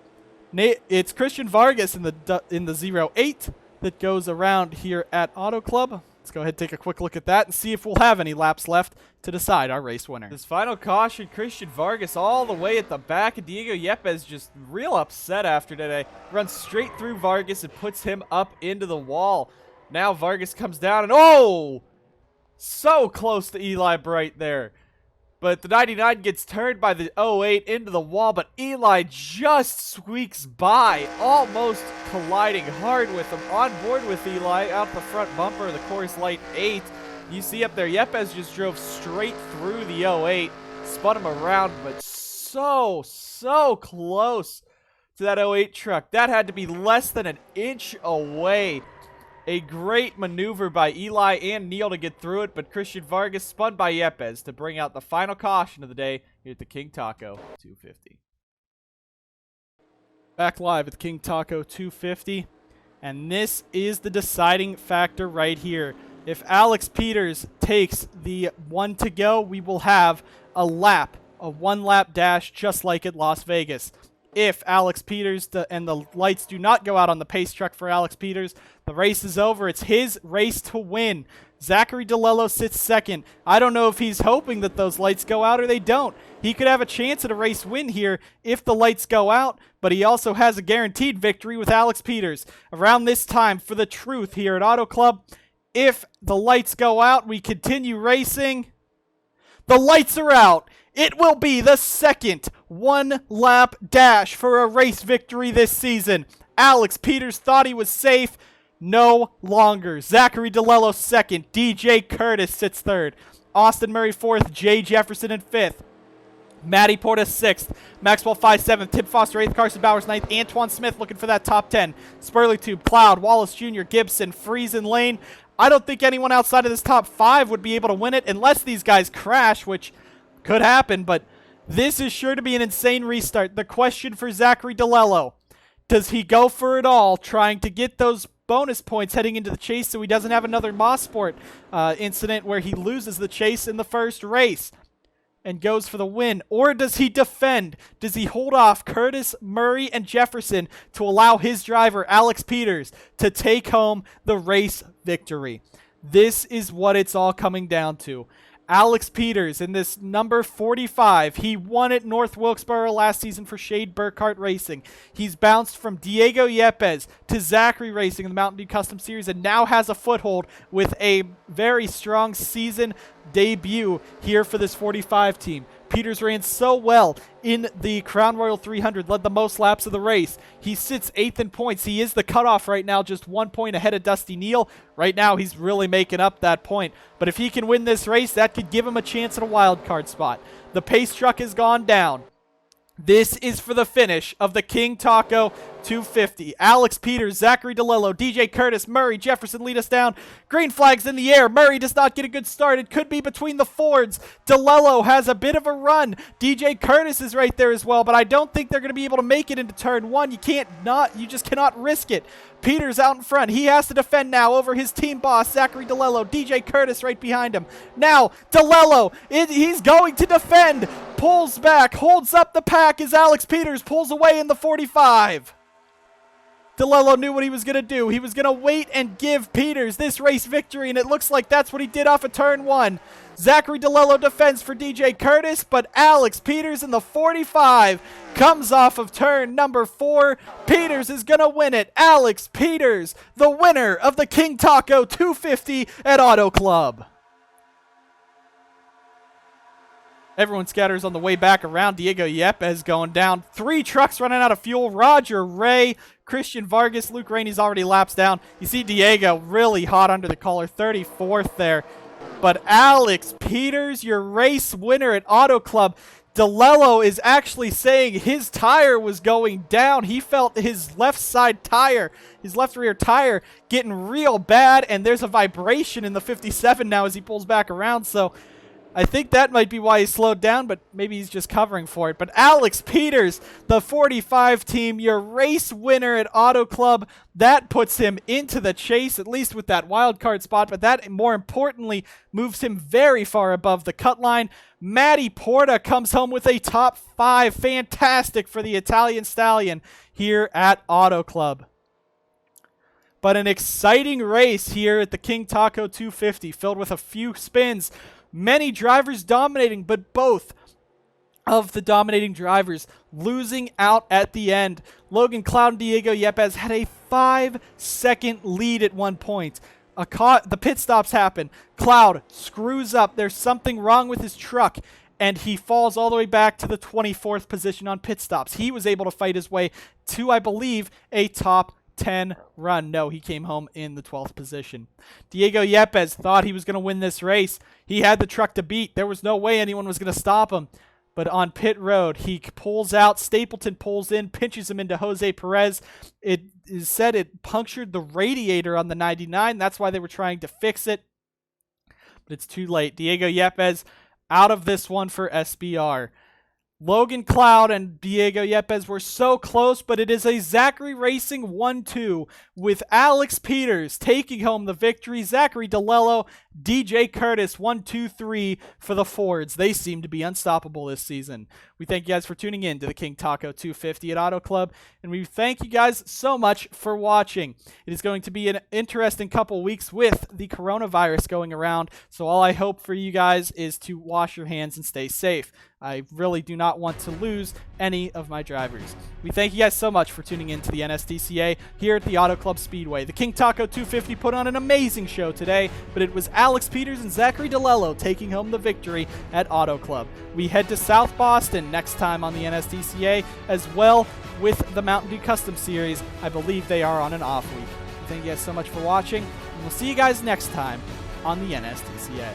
it's Christian Vargas in the 08 that goes around here at Auto Club. Let's go ahead and take a quick look at that and see if we'll have any laps left to decide our race winner. This final caution, Christian Vargas all the way at the back, and Diego Yepez just real upset after today. Runs straight through Vargas and puts him up into the wall. Now Vargas comes down and oh! So close to Eli Bright there. But the 99 gets turned by the 08 into the wall, but Eli just squeaks by, almost colliding hard with him. On board with Eli, out the front bumper of the Coors Light 8. You see up there, Yepez just drove straight through the 08, spun him around, but so close to that 08 truck. That had to be less than an inch away. A great maneuver by Eli and Neil to get through it, but Christian Vargas spun by Yepez to bring out the final caution of the day here at the King Taco 250. Back live at the King Taco 250, and this is the deciding factor right here. If Alex Peters takes the 1 to go, we will have a one-lap dash just like at Las Vegas. If Alex Peters and the lights do not go out on the pace truck for Alex Peters, the race is over. It's his race to win. Zachary DeLello sits second. I don't know if he's hoping that those lights go out or they don't. He could have a chance at a race win here if the lights go out, but he also has a guaranteed victory with Alex Peters. Around this time for the truth here at Auto Club, if the lights go out, we continue racing. The lights are out. It will be the second one-lap dash for a race victory this season. Alex Peters thought he was safe. No longer. Zachary DeLello second. DJ Curtis sits third. Austin Murray fourth. Jay Jefferson in fifth. Matty Porta sixth. Maxwell Fye seventh. Tim Foster eighth. Carson Bowers ninth. Antoine Smith looking for that top 10. Spurley Tube, Cloud, Wallace Jr., Gibson, Friesen, Lane. I don't think anyone outside of this top 5 would be able to win it unless these guys crash, which could happen, but this is sure to be an insane restart. The question for Zachary DeLello, does he go for it all, trying to get those bonus points heading into the chase so he doesn't have another Mosport incident where he loses the chase in the first race and goes for the win? Or does he defend? Does he hold off Curtis, Murray, and Jefferson to allow his driver, Alex Peters, to take home the race victory? This is what it's all coming down to. Alex Peters in this number 45. He won at North Wilkesboro last season for Shade-Burkhart Racing. He's bounced from Diego Yepez to Zachary Racing in the Mountain Dew Custom Series and now has a foothold with a very strong season debut here for this 45 team. Peters ran so well in the Crown Royal 300, led the most laps of the race. He sits 8th in points. He is the cutoff right now, just 1 point ahead of Dusty Neal. Right now, he's really making up that point. But if he can win this race, that could give him a chance at a wild card spot. The pace truck has gone down. This is for the finish of the King Taco 250. Alex Peters, Zachary DeLillo, DJ Curtis, Murray, Jefferson lead us down. Green flag's in the air. Murray does not get a good start. It could be between the Fords. DeLillo has a bit of a run. DJ Curtis is right there as well, but I don't think they're going to be able to make it into turn one. You just cannot risk it. Peters out in front. He has to defend now over his team boss, Zachary DeLillo. DJ Curtis right behind him. Now, DeLillo, he's going to defend. Pulls back, holds up the pack as Alex Peters pulls away in the 45. DeLillo knew what he was going to do. He was going to wait and give Peters this race victory, and it looks like that's what he did off of turn one. Zachary DeLillo defends for DJ Curtis, but Alex Peters in the 45 comes off of turn number 4. Peters is going to win it. Alex Peters, the winner of the King Taco 250 at Auto Club. Everyone scatters on the way back around. Diego Yepez going down. 3 trucks running out of fuel. Roger Ray, Christian Vargas, Luke Rainey's already laps down. You see Diego really hot under the collar, 34th there. But Alex Peters, your race winner at Auto Club. DeLillo is actually saying his tire was going down. He felt his left side tire, his left rear tire, getting real bad. And there's a vibration in the 57 now as he pulls back around. So I think that might be why he slowed down, but maybe he's just covering for it. But Alex Peters, the 45 team, your race winner at Auto Club, that puts him into the chase, at least with that wild card spot, but that, more importantly, moves him very far above the cut line. Matty Porta comes home with a top 5. Fantastic for the Italian Stallion here at Auto Club. But an exciting race here at the King Taco 250, filled with a few spins. Many drivers dominating, but both of the dominating drivers losing out at the end. Logan Cloud and Diego Yepez had a 5-second lead at one point. The pit stops happen. Cloud screws up. There's something wrong with his truck, and he falls all the way back to the 24th position on pit stops. He was able to fight his way to, I believe, a top 10 run. No, he came home in the 12th position. Diego Yepez thought he was going to win this race. He had the truck to beat. There was no way anyone was going to stop him. But on pit road, he pulls out. Stapleton pulls in, pinches him into Jose Perez. It is said it punctured the radiator on the 99. That's why they were trying to fix it. But it's too late. Diego Yepez out of this one for SBR. Logan Cloud and Diego Yepez were so close, but it is a Zachary Racing 1-2 with Alex Peters taking home the victory. Zachary DeLillo, DJ Curtis 1-2-3 for the Fords. They seem to be unstoppable this season. We thank you guys for tuning in to the King Taco 250 at Auto Club, and we thank you guys so much for watching. It is going to be an interesting couple weeks with the coronavirus going around, so all I hope for you guys is to wash your hands and stay safe. I really do not want to lose any of my drivers. We thank you guys so much for tuning in to the NSDCA here at the Auto Club Speedway. The King Taco 250 put on an amazing show today, but it was Alex Peters and Zachary DeLillo taking home the victory at Auto Club. We head to South Boston next time on the NSDCA, as well with the Mountain Dew Custom Series. I believe they are on an off week. Thank you guys so much for watching, and we'll see you guys next time on the NSDCA.